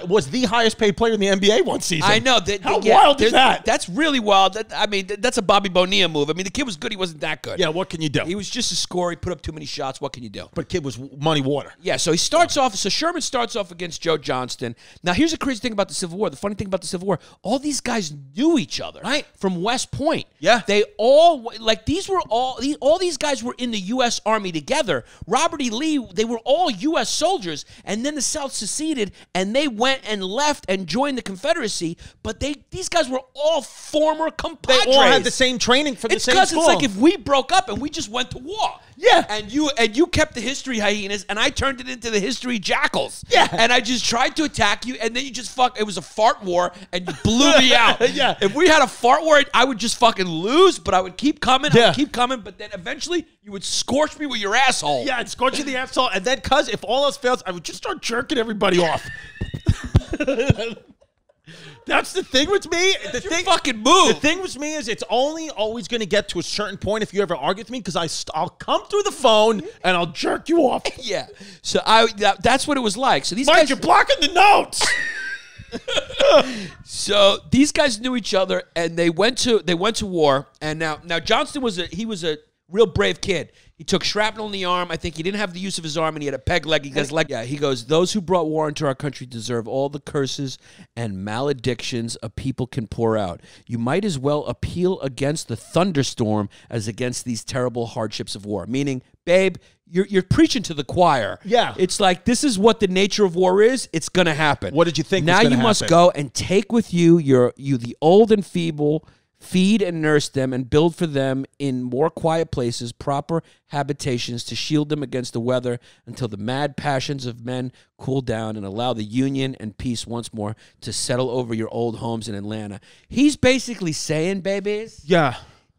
was the highest paid player in the NBA one season. I know. How wild is that? That's really wild. That's a Bobby Bonilla move. I mean, the kid was good. He wasn't that good. Yeah, what can you do? He was just a scorer. He put up too many shots. What can you do? But kid was money water. Yeah, so he starts off. So Sherman starts off against Joe Johnston. Now, here's the crazy thing about the Civil War. The funny thing about the Civil War, all these guys knew each other, right? From West Point. Yeah. They all, all these guys were in the U.S. Army together. Robert E. Lee, they were all U.S. soldiers, and then the South seceded, and they went and left and joined the Confederacy, but these guys were all former compadres. They all had the same training from the same school. It's like if we broke up and we just went to war. Yeah. And you kept the history hyenas, and I turned it into the history jackals. Yeah. And I just tried to attack you, and then you just it was a fart war, and you blew me out. Yeah. If we had a fart war, I would just fucking lose, but I would keep coming. Yeah. I would keep coming, but then eventually you would scorch me with your asshole. Yeah, I'd scorch you the asshole, and then, cuz, if all else fails, I would just start jerking everybody off. That's the thing with me. That's your fucking move. The thing with me is it's only always going to get to a certain point if you ever argue with me because I'll come through the phone and I'll jerk you off. Yeah. So that's what it was like. So these Mike, guys, you're blocking the notes. So these guys knew each other, and they went to war. And now Johnston was a real brave kid. He took shrapnel in the arm. I think he didn't have the use of his arm, and he had a peg leg. He goes, those who brought war into our country deserve all the curses and maledictions a people can pour out. You might as well appeal against the thunderstorm as against these terrible hardships of war. Meaning, babe, you're preaching to the choir. Yeah. It's like, this is what the nature of war is. It's going to happen. What did you think was Now gonna you must happen? go and take with you the old and feeble, feed and nurse them, and build for them in more quiet places proper habitations to shield them against the weather until the mad passions of men cool down and allow the union and peace once more to settle over your old homes in Atlanta. He's basically saying, babies, Yeah.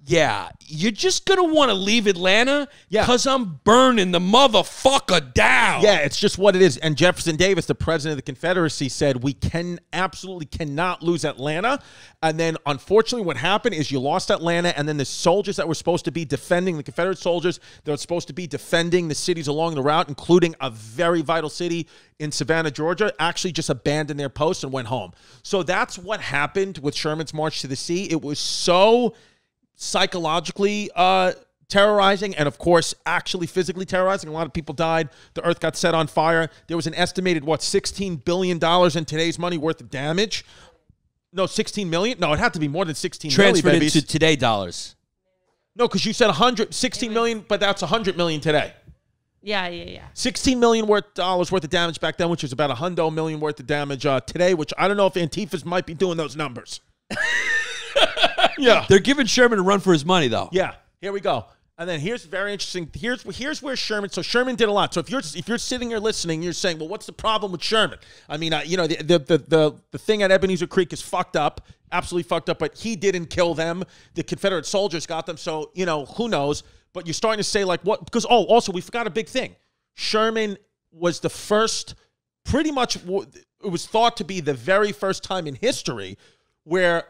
yeah, you're just going to want to leave Atlanta Yeah. because I'm burning the motherfucker down. Yeah, it's just what it is. And Jefferson Davis, the president of the Confederacy, said we absolutely cannot lose Atlanta. And then, unfortunately, what happened is you lost Atlanta, and then the soldiers that were supposed to be defending, the Confederate soldiers that were supposed to be defending the cities along the route, including a very vital city in Savannah, Georgia, actually just abandoned their posts and went home. So that's what happened with Sherman's March to the Sea. It was so psychologically terrorizing, and of course actually physically terrorizing. A lot of people died. The earth got set on fire. There was an estimated $16 billion in today's money worth of damage. No, 16 million. No, it had to be more than 16 Transferred million, into today dollars. No, because you said 16 million, but that's 100 million today. Yeah. 16 million dollars worth of damage back then, which is about $100 million worth of damage today, which I don't know if Antifas might be doing those numbers. Yeah. They're giving Sherman a run for his money, though. Yeah, here we go. And then here's very interesting. Here's where Sherman. So Sherman did a lot. So if you're sitting here listening, you're saying, well, what's the problem with Sherman? I mean, the thing at Ebenezer Creek is fucked up, absolutely fucked up. But he didn't kill them. The Confederate soldiers got them. So who knows? But you're starting to say like what? Because also we forgot a big thing. Sherman was the first. Pretty much, it was thought to be the very first time in history where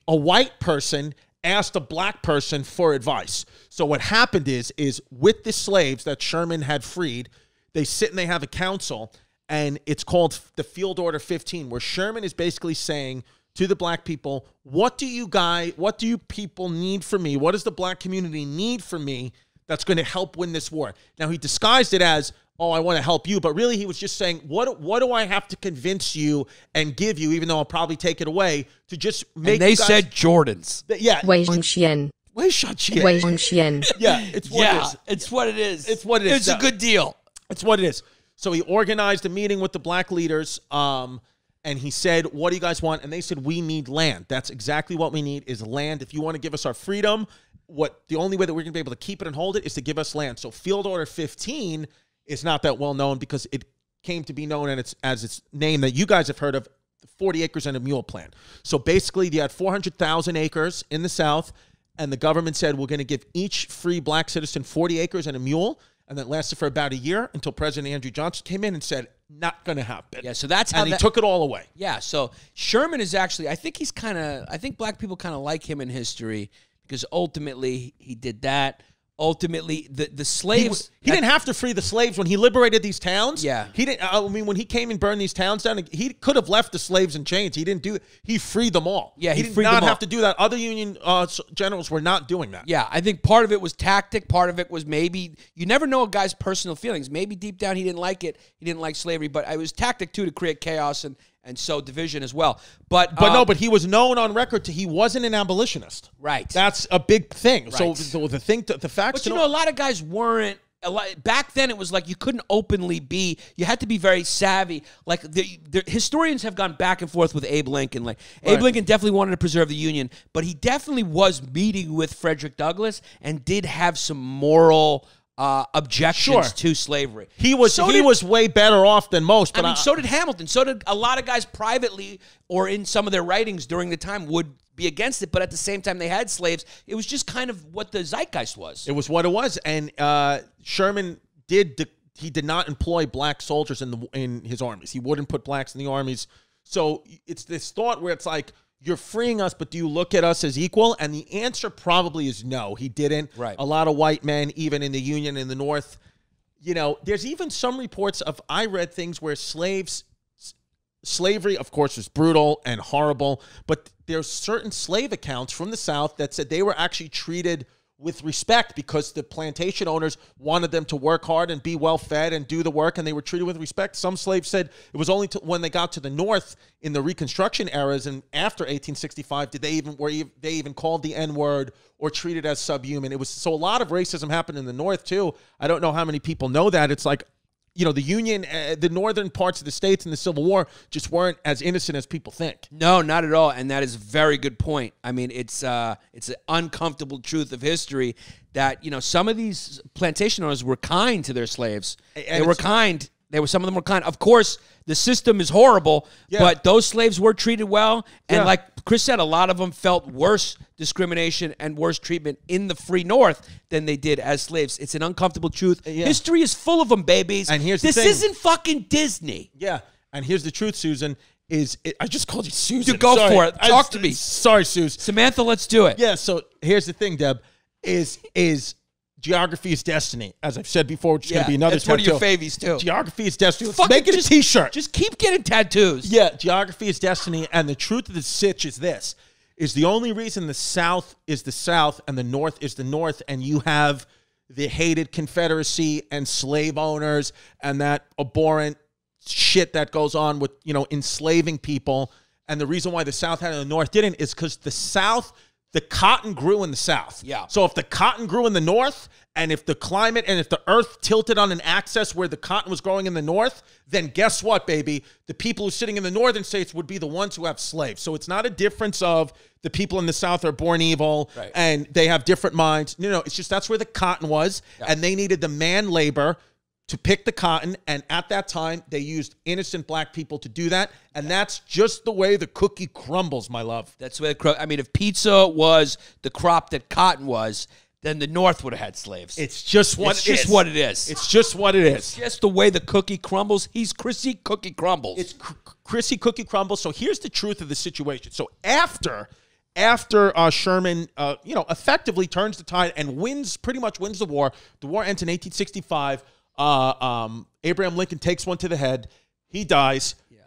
a white person asked a black person for advice. So what happened is with the slaves that Sherman had freed, they sit and they have a council, and it's called the Field Order 15, where Sherman is basically saying to the black people, what do you people need from me? What does the black community need from me that's going to help win this war? Now, he disguised it as, oh, I want to help you. But really, he was just saying, what do I have to convince you and give you, even though I'll probably take it away, to just make And they you guys, said Jordans. yeah. Wei Xian. Wei Xian. Wei Xian. Yeah, it's what it is. It's what it is. It's what it is. It's a good deal. It's what it is. So he organized a meeting with the black leaders, and he said, what do you guys want? And they said, we need land. That's exactly what we need is land. If you want to give us our freedom, the only way that we're going to be able to keep it and hold it is to give us land. So Field Order 15 is not that well known because it came to be known as its name that you guys have heard of, 40 acres and a mule plan. So basically, you had 400,000 acres in the South, and the government said, we're going to give each free black citizen 40 acres and a mule, and that lasted for about a year until President Andrew Johnson came in and said, not going to happen. Yeah, so that's how and he took it all away. Yeah, so Sherman is actually, I think black people kind of like him in history because ultimately he did that. Ultimately, the slaves... He didn't have to free the slaves when he liberated these towns. Yeah. He didn't. I mean, when he came and burned these towns down, he could have left the slaves in chains. He didn't do it. He freed them all. Yeah, he did freed not them all. have to do that. Other Union generals were not doing that. Yeah, I think part of it was tactic. Part of it was maybe, you never know a guy's personal feelings. Maybe deep down he didn't like it. He didn't like slavery, but it was tactic, too, to create chaos and sow division as well. But But he was known on record he wasn't an abolitionist. Right. That's a big thing. Right. So the facts. But a lot of guys weren't. Back then, it was like you couldn't openly be. You had to be very savvy. Like the historians have gone back and forth with Abe Lincoln. Like Abe Lincoln definitely wanted to preserve the Union, but he definitely was meeting with Frederick Douglass and did have some moral objections to slavery. He was way better off than most. But so did Hamilton. So did a lot of guys privately or in some of their writings during the time would be against it, but at the same time they had slaves. It was just kind of what the zeitgeist was. It was what it was, and Sherman did not employ black soldiers in his armies. He wouldn't put blacks in the armies. So it's this thought where it's like, you're freeing us, but do you look at us as equal? And the answer probably is no, he didn't. Right. A lot of white men, even in the Union in the North, there's even some reports I read things where slavery, of course, was brutal and horrible, but there's certain slave accounts from the South that said they were actually treated with respect because the plantation owners wanted them to work hard and be well fed and do the work, and they were treated with respect. Some slaves said it was only when they got to the North in the Reconstruction eras and after 1865 did they even called the N-word or treated as subhuman. It was so a lot of racism happened in the North too. I don't know how many people know that. It's like, you know, the Union, the northern parts of the states in the Civil War just weren't as innocent as people think. No, not at all. And that is a very good point. I mean, it's an uncomfortable truth of history that, you know, some of these plantation owners were kind to their slaves. They were kind. Some of them were kind. Of course, the system is horrible, but those slaves were treated well. And like Chris said, a lot of them felt worse discrimination and worse treatment in the free North than they did as slaves. It's an uncomfortable truth. History is full of them, babies. And here's the this thing. isn't fucking Disney. Yeah. And here's the truth, Susan, I just called you Susan. You go for it. Talk to me. Sorry, Susan. Samantha, let's do it. Yeah, so here's the thing, Deb, is geography is destiny. As I've said before, which is going to be another that's one of your favies, too. Geography is destiny. Let's make it a T-shirt. Just keep getting tattoos. Yeah, geography is destiny, and the truth of the sitch is this, is the only reason the South is the South and the North is the North, and you have the hated Confederacy and slave owners and that abhorrent shit that goes on with, you know, enslaving people, and the reason why the South had and the North didn't is because the South... The cotton grew in the South. Yeah. So if the cotton grew in the North, and if the climate and if the earth tilted on an axis where the cotton was growing in the North, then guess what, baby? The people who are sitting in the northern states would be the ones who have slaves. So it's not a difference of the people in the South are born evil and they have different minds. No, it's just that's where the cotton was, and they needed the man labor to pick the cotton, and at that time, they used innocent black people to do that, and that's just the way the cookie crumbles, my love. That's the way I mean, if pizza was the crop that cotton was, then the North would have had slaves. It's just what it is. It's just what it is. It's just what it is. It's just the way the cookie crumbles. He's Chrissy Cookie Crumbles. It's Chrissy Cookie Crumbles. So here's the truth of the situation. So after Sherman, effectively turns the tide and pretty much wins the war ends in 1865. Abraham Lincoln takes one to the head. He dies. Yeah.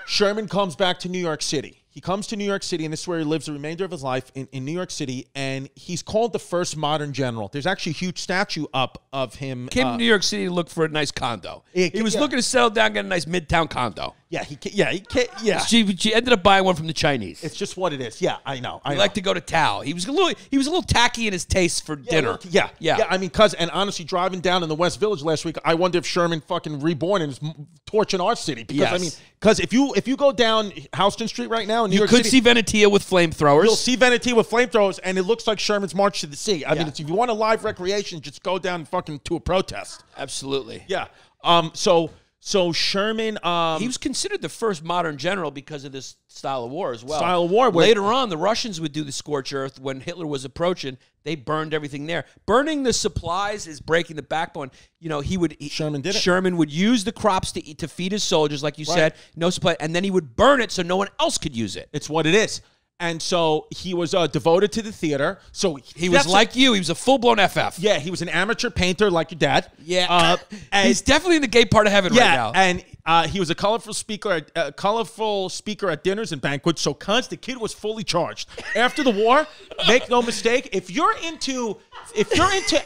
Sherman comes back to New York City. He comes to New York City, and this is where he lives the remainder of his life in New York City, and he's called the first modern general. There's actually a huge statue up of him. Came to New York City to look for a nice condo. He was looking to settle down, get a nice midtown condo. Yeah, She ended up buying one from the Chinese. It's just what it is. Yeah, I know. I like to go to Tao. He was a little tacky in his taste for dinner. Yeah. I mean, and honestly, driving down in the West Village last week, I wonder if Sherman fucking reborn and is torching our city. Because if you go down Houston Street right now in New York City, you could see Venetia with flamethrowers. You'll see Venetia with flamethrowers, and it looks like Sherman's March to the Sea. I mean, if you want a live recreation, just go down fucking to a protest. Absolutely. Yeah. So Sherman, he was considered the first modern general because of this style of war as well. Style of war. Later on, the Russians would do the scorched earth when Hitler was approaching. They burned everything there. Burning the supplies is breaking the backbone. You know, Sherman did it. Sherman would use the crops to feed his soldiers, like you said. No supply, and then he would burn it so no one else could use it. It's what it is. And so he was devoted to the theater. So he was like you. He was a full-blown FF. Yeah, he was an amateur painter like your dad. Yeah. And he's definitely in the gay part of heaven right now. And he was a colorful speaker at dinners and banquets. So the kid was fully charged. After the war, make no mistake, if you're into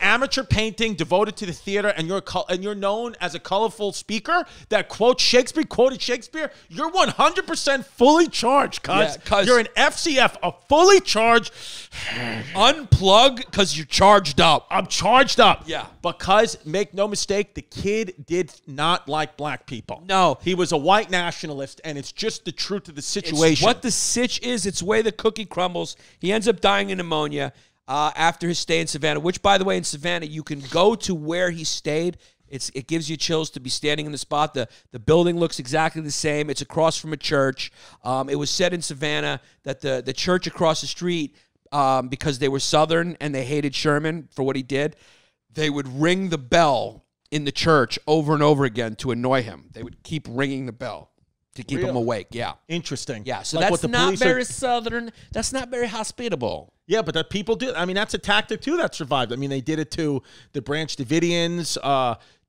amateur painting, devoted to the theater, and you're known as a colorful speaker that quoted Shakespeare, you're 100% fully charged, cuz you're an FCF, a fully charged. Unplug because you're charged up. I'm charged up. Yeah. Because, make no mistake, the kid did not like black people. No. He was a white nationalist, and it's just the truth of the situation. It's what the sitch is. It's the way the cookie crumbles. He ends up dying of pneumonia after his stay in Savannah, which, by the way, in Savannah, you can go to where he stayed. It gives you chills to be standing in the spot. The building looks exactly the same. It's across from a church. It was said in Savannah that the church across the street, because they were Southern and they hated Sherman for what he did, they would ring the bell in the church over and over again to annoy him. They would keep ringing the bell to keep him awake. Yeah. Interesting. Yeah, so like that's not very Southern. That's not very hospitable. Yeah, but that people do. I mean, that's a tactic, too, that survived. I mean, they did it to the Branch Davidians.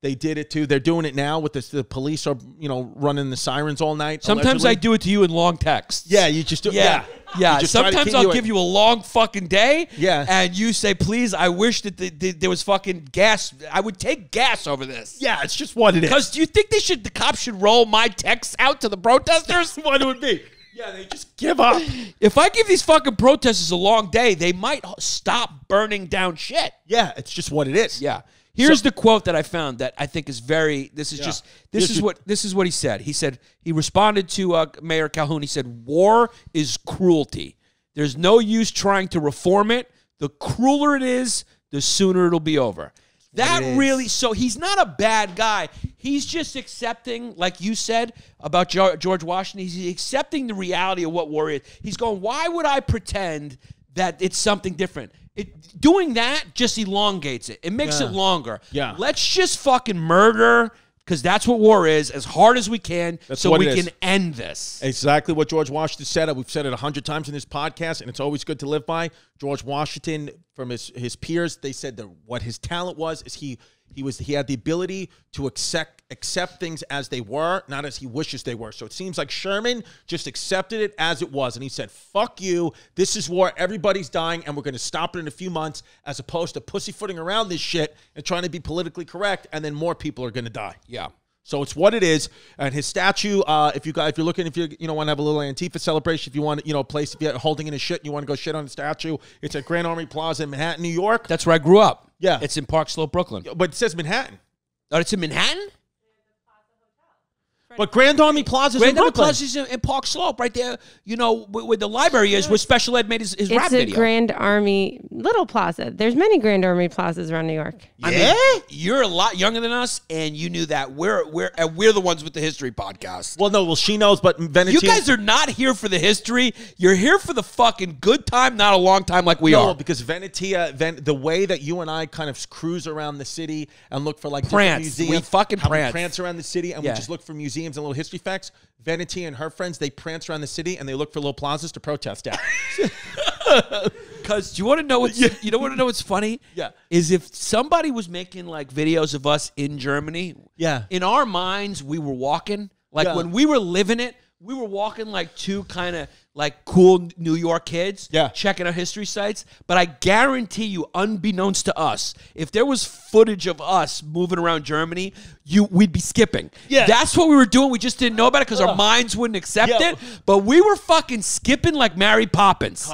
They did it too. They're doing it now with this. The police are, running the sirens all night. Sometimes allegedly. I do it to you in long texts. Yeah, you just do. Yeah. You just try to Sometimes keep I'll give you a long fucking day. Yeah. And you say, please, I wish that there was fucking gas. I would take gas over this. Yeah, it's just what it is. Because do you think the cops should roll my texts out to the protesters? What it would be. Yeah, they just give up. If I give these fucking protesters a long day, they might stop burning down shit. Yeah, it's just what it is. Yeah. Here's the quote that I found that I think is very. This is what he said. He said he responded to Mayor Calhoun. He said, "War is cruelty. There's no use trying to reform it. The crueler it is, the sooner it'll be over." That really. So he's not a bad guy. He's just accepting, like you said about George Washington. He's accepting the reality of what war is. He's going, why would I pretend that it's something different? Doing that just elongates it. It makes it longer. Yeah. Let's just fucking murder, because that's what war is, as hard as we can, so we can end this. Exactly what George Washington said. We've said it 100 times in this podcast, and it's always good to live by. George Washington, from his peers, they said that what his talent was is he had the ability to accept things as they were, not as he wishes they were. So it seems like Sherman just accepted it as it was, and he said, fuck you, this is war, everybody's dying, and we're going to stop it in a few months, as opposed to pussyfooting around this shit and trying to be politically correct, and then more people are going to die. Yeah. So it's what it is. And his statue, if you want to have a little Antifa celebration, if you want, a place, if you're holding in a shit and you want to go shit on the statue, it's at Grand Army Plaza in Manhattan, New York. That's where I grew up. Yeah. It's in Park Slope, Brooklyn. But it says Manhattan. Oh, it's in Manhattan? But Grand Army Plaza is in Grand Army Brooklyn. Plaza is in Park Slope, right there, where the library is, where Special Ed made his rap It's a video. Grand Army little plaza. There's many Grand Army plazas around New York. I mean, you're a lot younger than us, and you knew that. We're the ones with the history podcast. Well, she knows, but Venetia... You guys are not here for the history. You're here for the fucking good time, not a long time like we are. No, because Venetia, the way that you and I kind of cruise around the city and look for like Prance. different museums. We fucking how prance. We prance around the city and we just look for museums and little history facts. Venetia and her friends, they prance around the city and they look for little plazas to protest at. Because you want to know what's you don't want to know what's funny? Yeah. Is if somebody was making like videos of us in Germany, Yeah. in our minds we were walking. Like when we were living it, we were walking like two kind of like cool New York kids, checking out history sites. But I guarantee you, unbeknownst to us, if there was footage of us moving around Germany, we'd be skipping. Yeah. That's what we were doing. We just didn't know about it because our minds wouldn't accept it. But we were fucking skipping like Mary Poppins.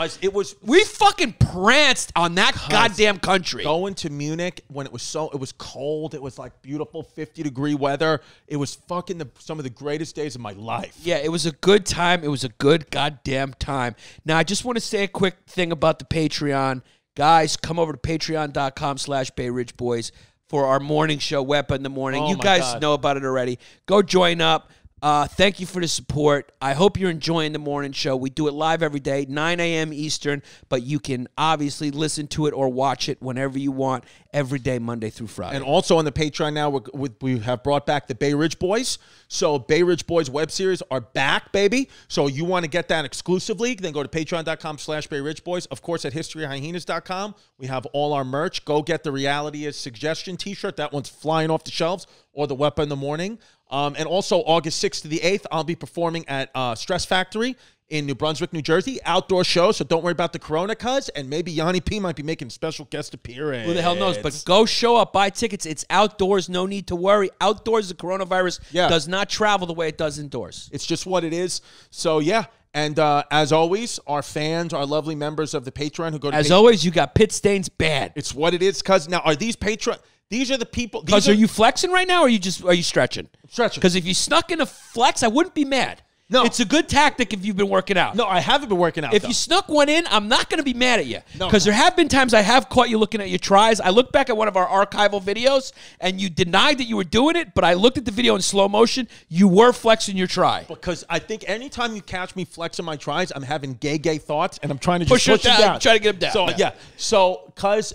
We fucking pranced on that goddamn country. Going to Munich when it was cold, it was like beautiful 50-degree weather. It was fucking some of the greatest days of my life. Yeah, it was a good time. It was a good goddamn time. Now, I just want to say a quick thing about the Patreon. Guys, come over to patreon.com/BayRidgeBoys for our morning show, Wepa in the Morning. You guys know about it already. Go join up. Thank you for the support. I hope you're enjoying the morning show. We do it live every day, 9 a.m. Eastern, but you can obviously listen to it or watch it whenever you want, every day, Monday through Friday. And also on the Patreon now, we have brought back the Bay Ridge Boys. So Bay Ridge Boys web series are back, baby. So you want to get that exclusively, then go to patreon.com/BayRidgeBoys. Of course, at historyhyenas.com, we have all our merch. Go get the Reality is Suggestion t-shirt. That one's flying off the shelves, or the Wepa in the Morning. And also August 6th to the 8th, I'll be performing at Stress Factory in New Brunswick, New Jersey. Outdoor show, so don't worry about the corona, cuz. And maybe Yanni P might be making a special guest appearance. Who the hell knows? But go show up, buy tickets. It's outdoors, no need to worry. Outdoors, the coronavirus does not travel the way it does indoors. It's just what it is. So, yeah. And as always, our fans, our lovely members of the Patreon who go to As always, you got Pit Stains bad. It's what it is, cuz. Now, are these Patreon... These are the people... Because are you flexing right now, or are you stretching? Stretching. Because if you snuck in a flex, I wouldn't be mad. No. It's a good tactic if you've been working out. No, I haven't been working out, If you snuck one in, I'm not going to be mad at you. No. Because there have been times I have caught you looking at your tries. I looked back at one of our archival videos, and you denied that you were doing it, but I looked at the video in slow motion. You were flexing your try. Because I think anytime you catch me flexing my tries, I'm having gay thoughts, and I'm trying to just Push them them down. Try to get them down. So, yeah. So, cuz,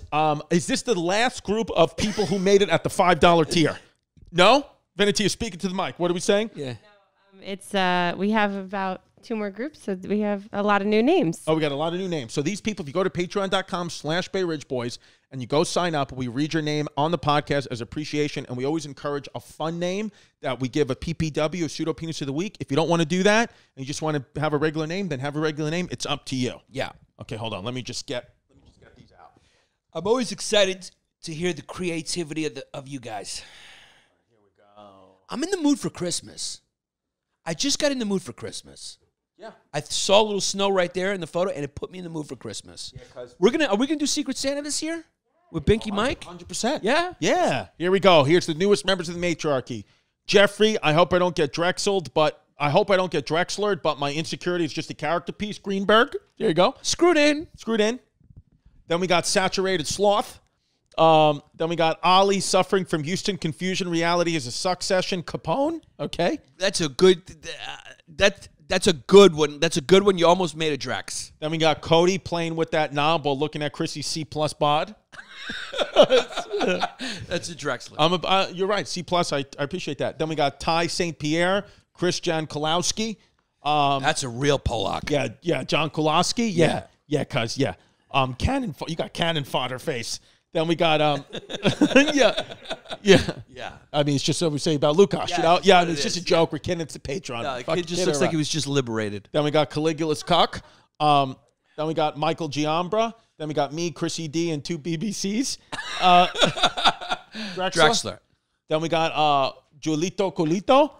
is this the last group of people who made it at the $5 tier? No? Venetia, speaking to the mic. What are we saying? Yeah. It's we have about 2 more groups, so we have a lot of new names. Oh, we got a lot of new names. So these people, if you go to patreon.com/BayRidgeBoys and you go sign up. We read your name on the podcast as appreciation, and we always encourage a fun name that we give a PPW, a pseudo penis of the week. If you don't want to do that and you just want to have a regular name, then have a regular name. It's up to you. Yeah. Okay, hold on. Let me just get these out. I'm always excited to hear the creativity of you guys. Here we go. I'm in the mood for Christmas. I just got in the mood for Christmas. Yeah. I saw a little snow right there in the photo, and it put me in the mood for Christmas. Yeah, 'cause Are we gonna do Secret Santa this year with Binky Mike? 100%. Yeah. Yeah. Here we go. Here's the newest members of the matriarchy. Jeffrey, I hope I don't get Drexlered, but my insecurity is just a character piece. Greenberg. There you go. Screwed in. Screwed in. Then we got Saturated Sloth. Then we got Ollie suffering from Houston confusion. Reality is a suck session. Capone. Okay. That's a good. That's a good one. That's a good one. You almost made a Drex. Then we got Cody playing with that knob while looking at Chrissy's C+ bod. That's a Drexler. You're right. C+. I appreciate that. Then we got Ty St. Pierre, Christian Kolowski. That's a real Polak. Yeah, John Kolowski. Yeah, cuz you got cannon fodder face. Then we got yeah. I mean, it's just what we say about Lukash, you know. Yeah, I mean, it's just a joke. We're kidding. It's a Patreon. No, the kid just looks like he was just liberated. Then we got Caligula's Cuck. Then we got Michael Giambra. Then we got me, Chrissy D, and 2 BBCs. Drexler. Then we got Julito Colito.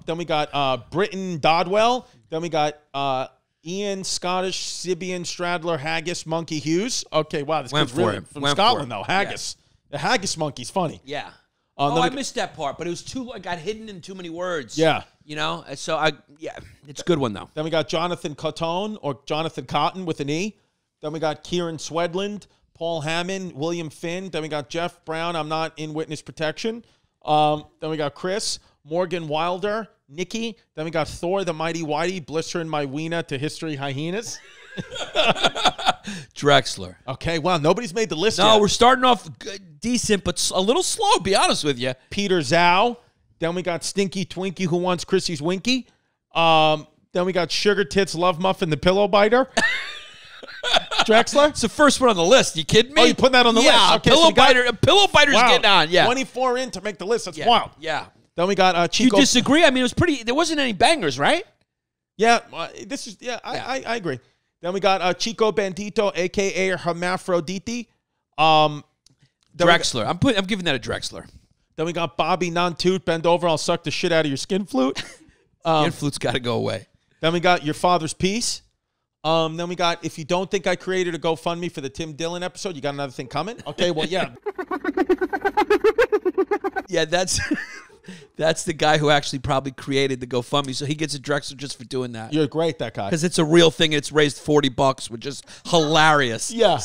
Then we got Britton Dodwell. Then we got Ian Scottish, Sibian, Stradler, Haggis, Monkey Hughes. Okay, wow, this Went kid's for really him. from Went for Scotland, him. though. Haggis. The Haggis monkey's funny. Yeah. Then I we- missed that part, but it was I got hidden in too many words. Yeah. You know? So, it's a good one, though. Then we got Jonathan Cotton, or Jonathan Cotton with an E. Then we got Kieran Swedland, Paul Hammond, William Finn. Then we got Jeff Brown. I'm not in witness protection. Then we got Chris, Morgan Wilder, Nikki. Then we got Thor, the Mighty Whitey, Blister and my Weena to History Hyenas. Drexler. Okay, wow, nobody's made the list No, yet. we're starting off decent, but a little slow, to be honest with you. Peter Zhao. Then we got Stinky Twinkie, who wants Chrissy's Winky. Then we got Sugar Tits Love Muffin, the Pillow Biter. Drexler? It's the first one on the list. You kidding me? Oh, you putting that on the list? Okay, Pillow Biter's wow, getting on. Yeah. 24 in to make the list. That's Yeah. wild. Yeah. Then we got Do you Chico. disagree? I mean, it was pretty. There wasn't any bangers, right? Yeah, I agree. Then we got Chico Bandito, a.k.a. Hermaphrodite. Drexler. I'm giving that a Drexler. Then we got Bobby Non-Toot, bend over, I'll suck the shit out of your skin flute. Your flute's got to go away. Then we got Your Father's Piece. Then we got, if you don't think I created a GoFundMe for the Tim Dillon episode, you got another thing coming? Okay, well, yeah. Yeah, that's the guy who actually probably created the GoFundMe, so he gets a Drexler just for doing that. You're great, that guy. Because it's a real thing. It's raised $40, which is hilarious. Yeah.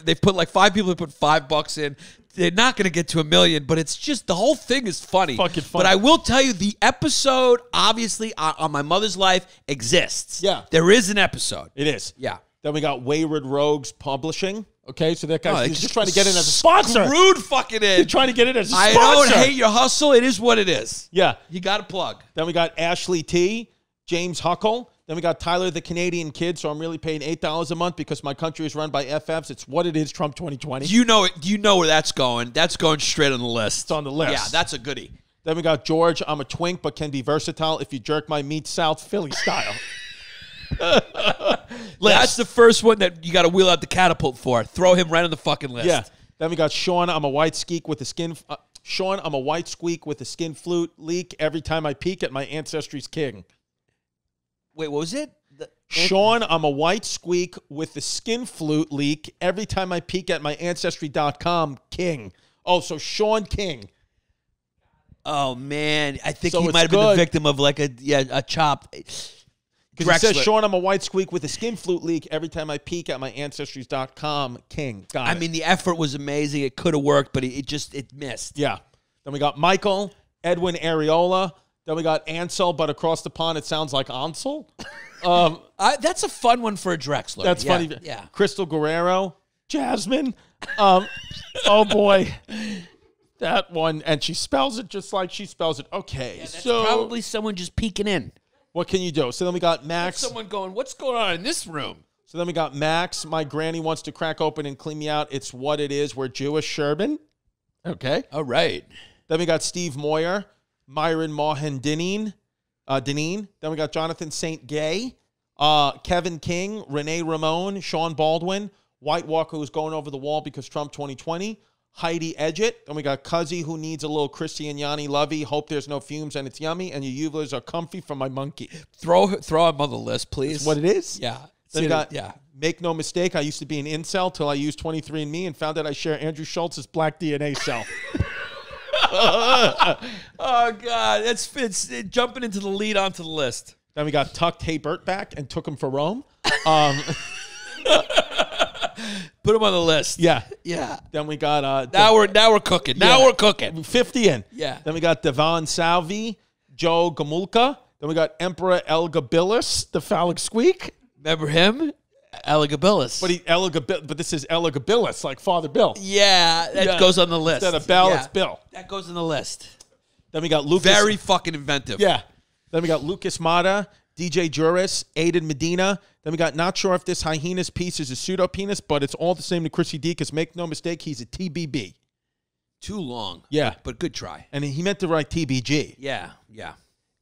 They've put like 5 people have put $5 in. They're not going to get to $1 million, but it's just, the whole thing is funny. Fucking funny. But I will tell you, the episode, obviously, on My Mother's Life exists. Yeah. There is an episode. It is. Yeah. Then we got Wayward Rogues Publishing. Okay, so that guy's Oh, he's just trying to get in as a sponsor. Screwed fucking in. He's trying to get in as a I sponsor. don't hate your hustle. It is what it is. Yeah. You got to plug. Then we got Ashley T, James Huckle. Then we got Tyler the Canadian Kid, so I'm really paying $8 a month because my country is run by FFs. It's what it is, Trump 2020. You know it. You know where that's going. That's going straight on the list. It's on the list. Yeah, that's a goodie. Then we got George, I'm a twink but can be versatile if you jerk my meat South Philly style. That's the first one that you got to wheel out the catapult for. Throw him right on the fucking list. Yeah. Then we got Sean, I'm a white squeak with a skin... Sean, I'm a white squeak with a skin flute leak every time I peek at my ancestry's king. Wait, what was it? Sean, I'm a white squeak with the skin flute leak every time I peek at my ancestry.com king. Oh, so Sean King. Oh man, I think So he it's might have been the good. victim of like a chop. Because it says, Drexler. Sean, I'm a white squeak with a skin flute leak every time I peek at my ancestries.com king. Got I it. mean, the effort was amazing. It could have worked, but it missed. Yeah. Then we got Michael, Edwin Areola. Then we got Ansel, but across the pond it sounds like Ansel. That's a fun one for a Drexler. That's Yeah, funny. Yeah. Crystal Guerrero, Jasmine. Oh boy. That one, and she spells it just like she spells it. Okay, That's so probably someone just peeking in. what can you do? So then we got Max. Someone going, what's going on in this room? So then we got Max. My granny wants to crack open and clean me out. It's what it is. We're Jewish. Sherman. Okay. All right. Then we got Steve Moyer, Myron Deneen. Then we got Jonathan St. Gay, Kevin King, Renee Ramon, Sean Baldwin, White Walker, who's going over the wall because Trump 2020, Heidi Edgett. Then we got Cuzzy, who needs a little Christy and Yanni Lovey. Hope there's no fumes and it's yummy. And your uvulars are comfy from my monkey. Throw him on the list, please. That's what it is? Yeah. Then we got, make no mistake, I used to be an incel till I used 23andMe and found out I share Andrew Schultz's black DNA cell. Oh, God. It's jumping into the lead onto the list. Then we got tucked Hey Bert back and took him for Rome. Put him on the list. Yeah. Yeah. Then we got... Now we're cooking. Now we're cooking. 50 in. Yeah. Then we got Devon Salvi, Joe Gamulka. Then we got Emperor Elgabilis, the phallic squeak. Remember him? Eligabilis. But this is Eligabilis, like Father Bill. Yeah, that goes on the list. Instead of Bell, it's Bill. That goes on the list. Then we got Lucas. Very fucking inventive. Yeah. Then we got Lucas Mata, DJ Juris, Aiden Medina. Then we got not sure if this hyena's piece is a pseudo-penis, but it's all the same to Chrissy D, because make no mistake, he's a TBB. Too long. Yeah. But good try. And he meant to write TBG. Yeah, yeah.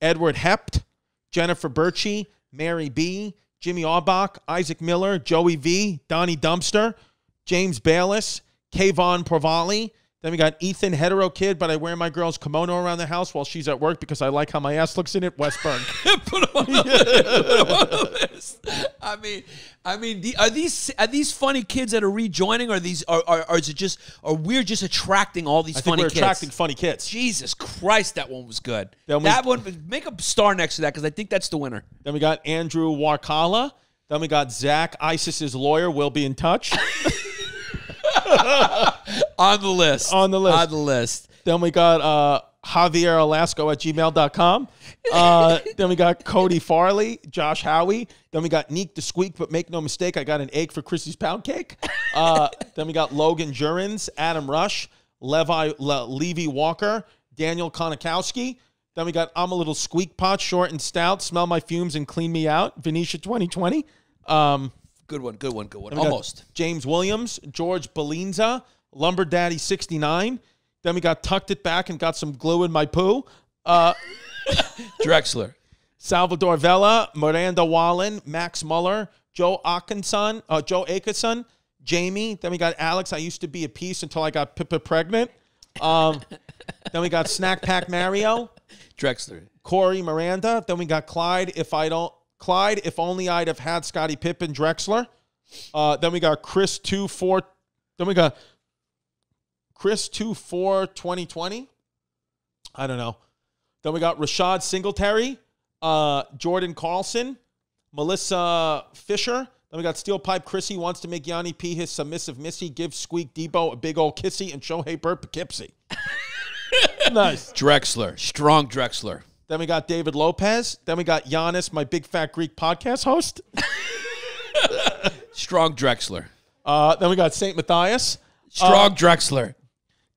Edward Hept, Jennifer Birchie, Mary B., Jimmy Aubach, Isaac Miller, Joey V., Donnie Dumpster, James Bayless, Kayvon Provali. Then we got Ethan, hetero kid, but I wear my girl's kimono around the house while she's at work because I like how my ass looks in it, Westberg. Put him on the list. I mean, are these funny kids that are rejoining, or is it just, or we're just attracting all these funny kids? We're attracting funny kids. Jesus Christ, that one was good. Then that one, make a star next to that because I think that's the winner. Then we got Andrew Warkala. Then we got Zach, ISIS's lawyer, will be in touch. On the list. On the list. On the list. Then we got Javier Alasco at gmail.com. Then we got Cody Farley, Josh Howie. Then we got Neek the Squeak, but make no mistake, I got an egg for Chrissy's pound cake. Then we got Logan Jurins, Adam Rush, Levy Walker, Daniel Konikowski. Then we got I'm a little squeak pot, short and stout, smell my fumes and clean me out, Venetia 2020. Good one. Almost. James Williams, George Belinza, Lumber Daddy 69. Then we got Tucked It Back and got some glue in my poo. Drexler. Salvador Vela, Miranda Wallen, Max Muller, Joe Akerson, Jamie. Then we got Alex. I used to be a piece until I got Pippa pregnant. Then we got Snack Pack Mario. Drexler. Corey Miranda. Then we got Clyde, if only I'd have had Scottie Pippen, Drexler. Then we got Chris 24. Then we got Chris 24 2020. I don't know. Then we got Rashad Singletary, Jordan Carlson, Melissa Fisher. Then we got Steel Pipe Chrissy wants to make Yanni P his submissive missy, give Squeak Debo a big old kissy, and show Hey Bert Poughkeepsie. Nice. Drexler. Strong Drexler. Then we got David Lopez. Then we got Giannis, my big fat Greek podcast host. Strong Drexler. Then we got St. Matthias. Strong Drexler.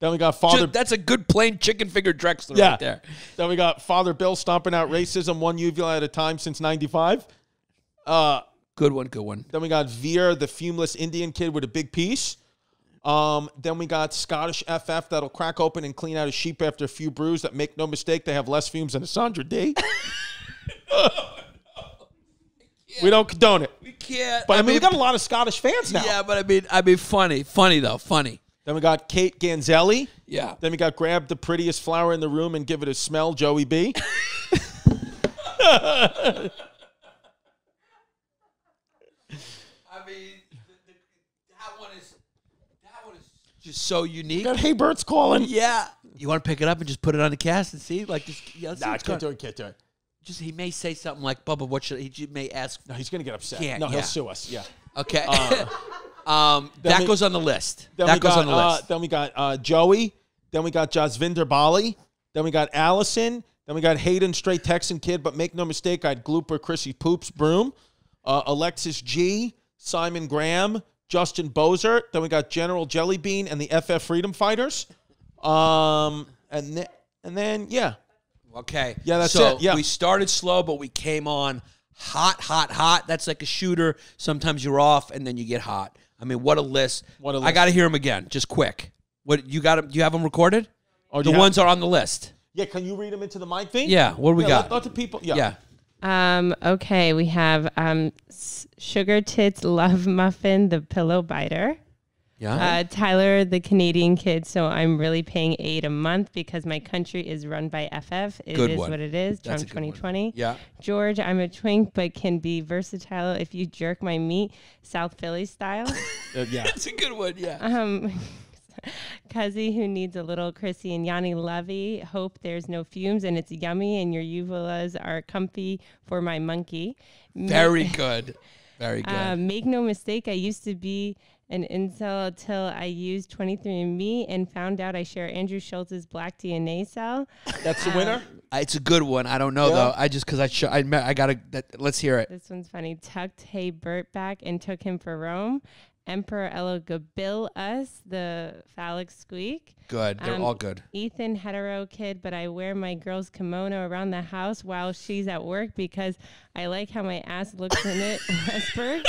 Then we got Father... That's a good plain chicken finger Drexler right there. Then we got Father Bill stomping out racism one uvula at a time since 95. Good one. Then we got Veer, the fumeless Indian kid with a big piece. Then we got Scottish FF that'll crack open and clean out a sheep after a few brews that, make no mistake, they have less fumes than a Sandra D. We don't condone it. We can't. But I mean, we got a lot of Scottish fans now. Yeah, but I mean, funny. Funny, though. Funny. Then we got Kate Ganzelli. Yeah. Then we got grab the prettiest flower in the room and give it a smell, Joey B. I mean, that one is just so unique. Got Hey Bert's calling. Yeah. You want to pick it up and just put it on the cast and see? Like, just, Can't do it. Just, he may say something like, Bubba, what should he may ask? No, he's going to get upset. Can't, He'll sue us. Yeah. Okay. That goes on the list. That goes on the list. Then we got Joey. Then we got Jasvinder Bali. Then we got Allison. Then we got Hayden, straight Texan kid, but make no mistake, I'd Glooper, Chrissy Poops, Broom. Alexis G, Simon Graham, Justin Bozer. Then we got General Jellybean and the FF Freedom Fighters. And then, yeah. Okay. Yeah, that's it. Yeah. We started slow, but we came on hot, hot, hot. That's like a shooter. Sometimes you're off, and then you get hot. I mean, what a list. What a I list. got to hear them again, just quick. What you got? Do you have them recorded? Oh, The ones are on the list. Yeah, can you read them into the mic thing? Yeah, what do we got? Let the people. Yeah. Okay, we have Sugar Tits Love Muffin, the pillow biter. Yeah. Tyler, the Canadian kid, so I'm really paying $8 a month because my country is run by FF. It Good is one. what it is. That's Trump a good one. 2020. Yeah. George, I'm a twink, but can be versatile if you jerk my meat, South Philly style. Yeah. That's a good one, yeah. Cuzzy, who needs a little Chrissy and Yanni Lovey. Hope there's no fumes and it's yummy and your uvulas are comfy for my monkey. Very good. Very good. Make no mistake, I used to be an incel till I used 23andMe and found out I share Andrew Schultz's black DNA cell. That's the winner? It's a good one. I don't know, Yeah. though. I just, because I got to, let's hear it. This one's funny. Tucked Hey Bert back and took him for Rome. Emperor Elogabil us, the phallic squeak. Good. They're all good. Ethan, hetero kid, but I wear my girl's kimono around the house while she's at work because I like how my ass looks in it. Westberg.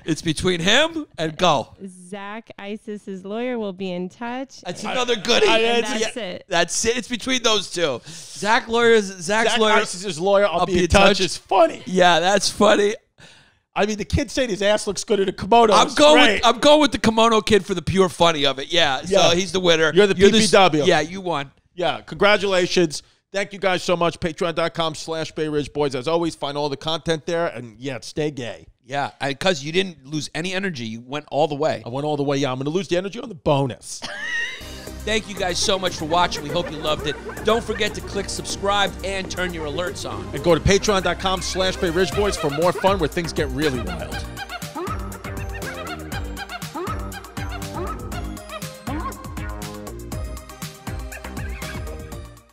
It's between him and go. Zach, ISIS's lawyer, will be in touch. That's another goodie. And that's it. That's it. It's between those two. Zach's lawyer. Zach Isis' lawyer, I'll be in touch, is funny. Yeah, that's funny. I mean, the kid saying his ass looks good in a kimono. I'm is going great. with the kimono kid for the pure funny of it. Yeah. Yeah. So he's the winner. You're the PPW. Yeah, you won. Yeah, congratulations. Thank you guys so much. Patreon.com/Bay Ridge Boys. As always, find all the content there. And yeah, stay gay. Yeah, because you didn't lose any energy. You went all the way. I went all the way. Yeah, I'm going to lose the energy on the bonus. Thank you guys so much for watching. We hope you loved it. Don't forget to click subscribe and turn your alerts on. And go to patreon.com/Bay Ridge Boys for more fun where things get really wild.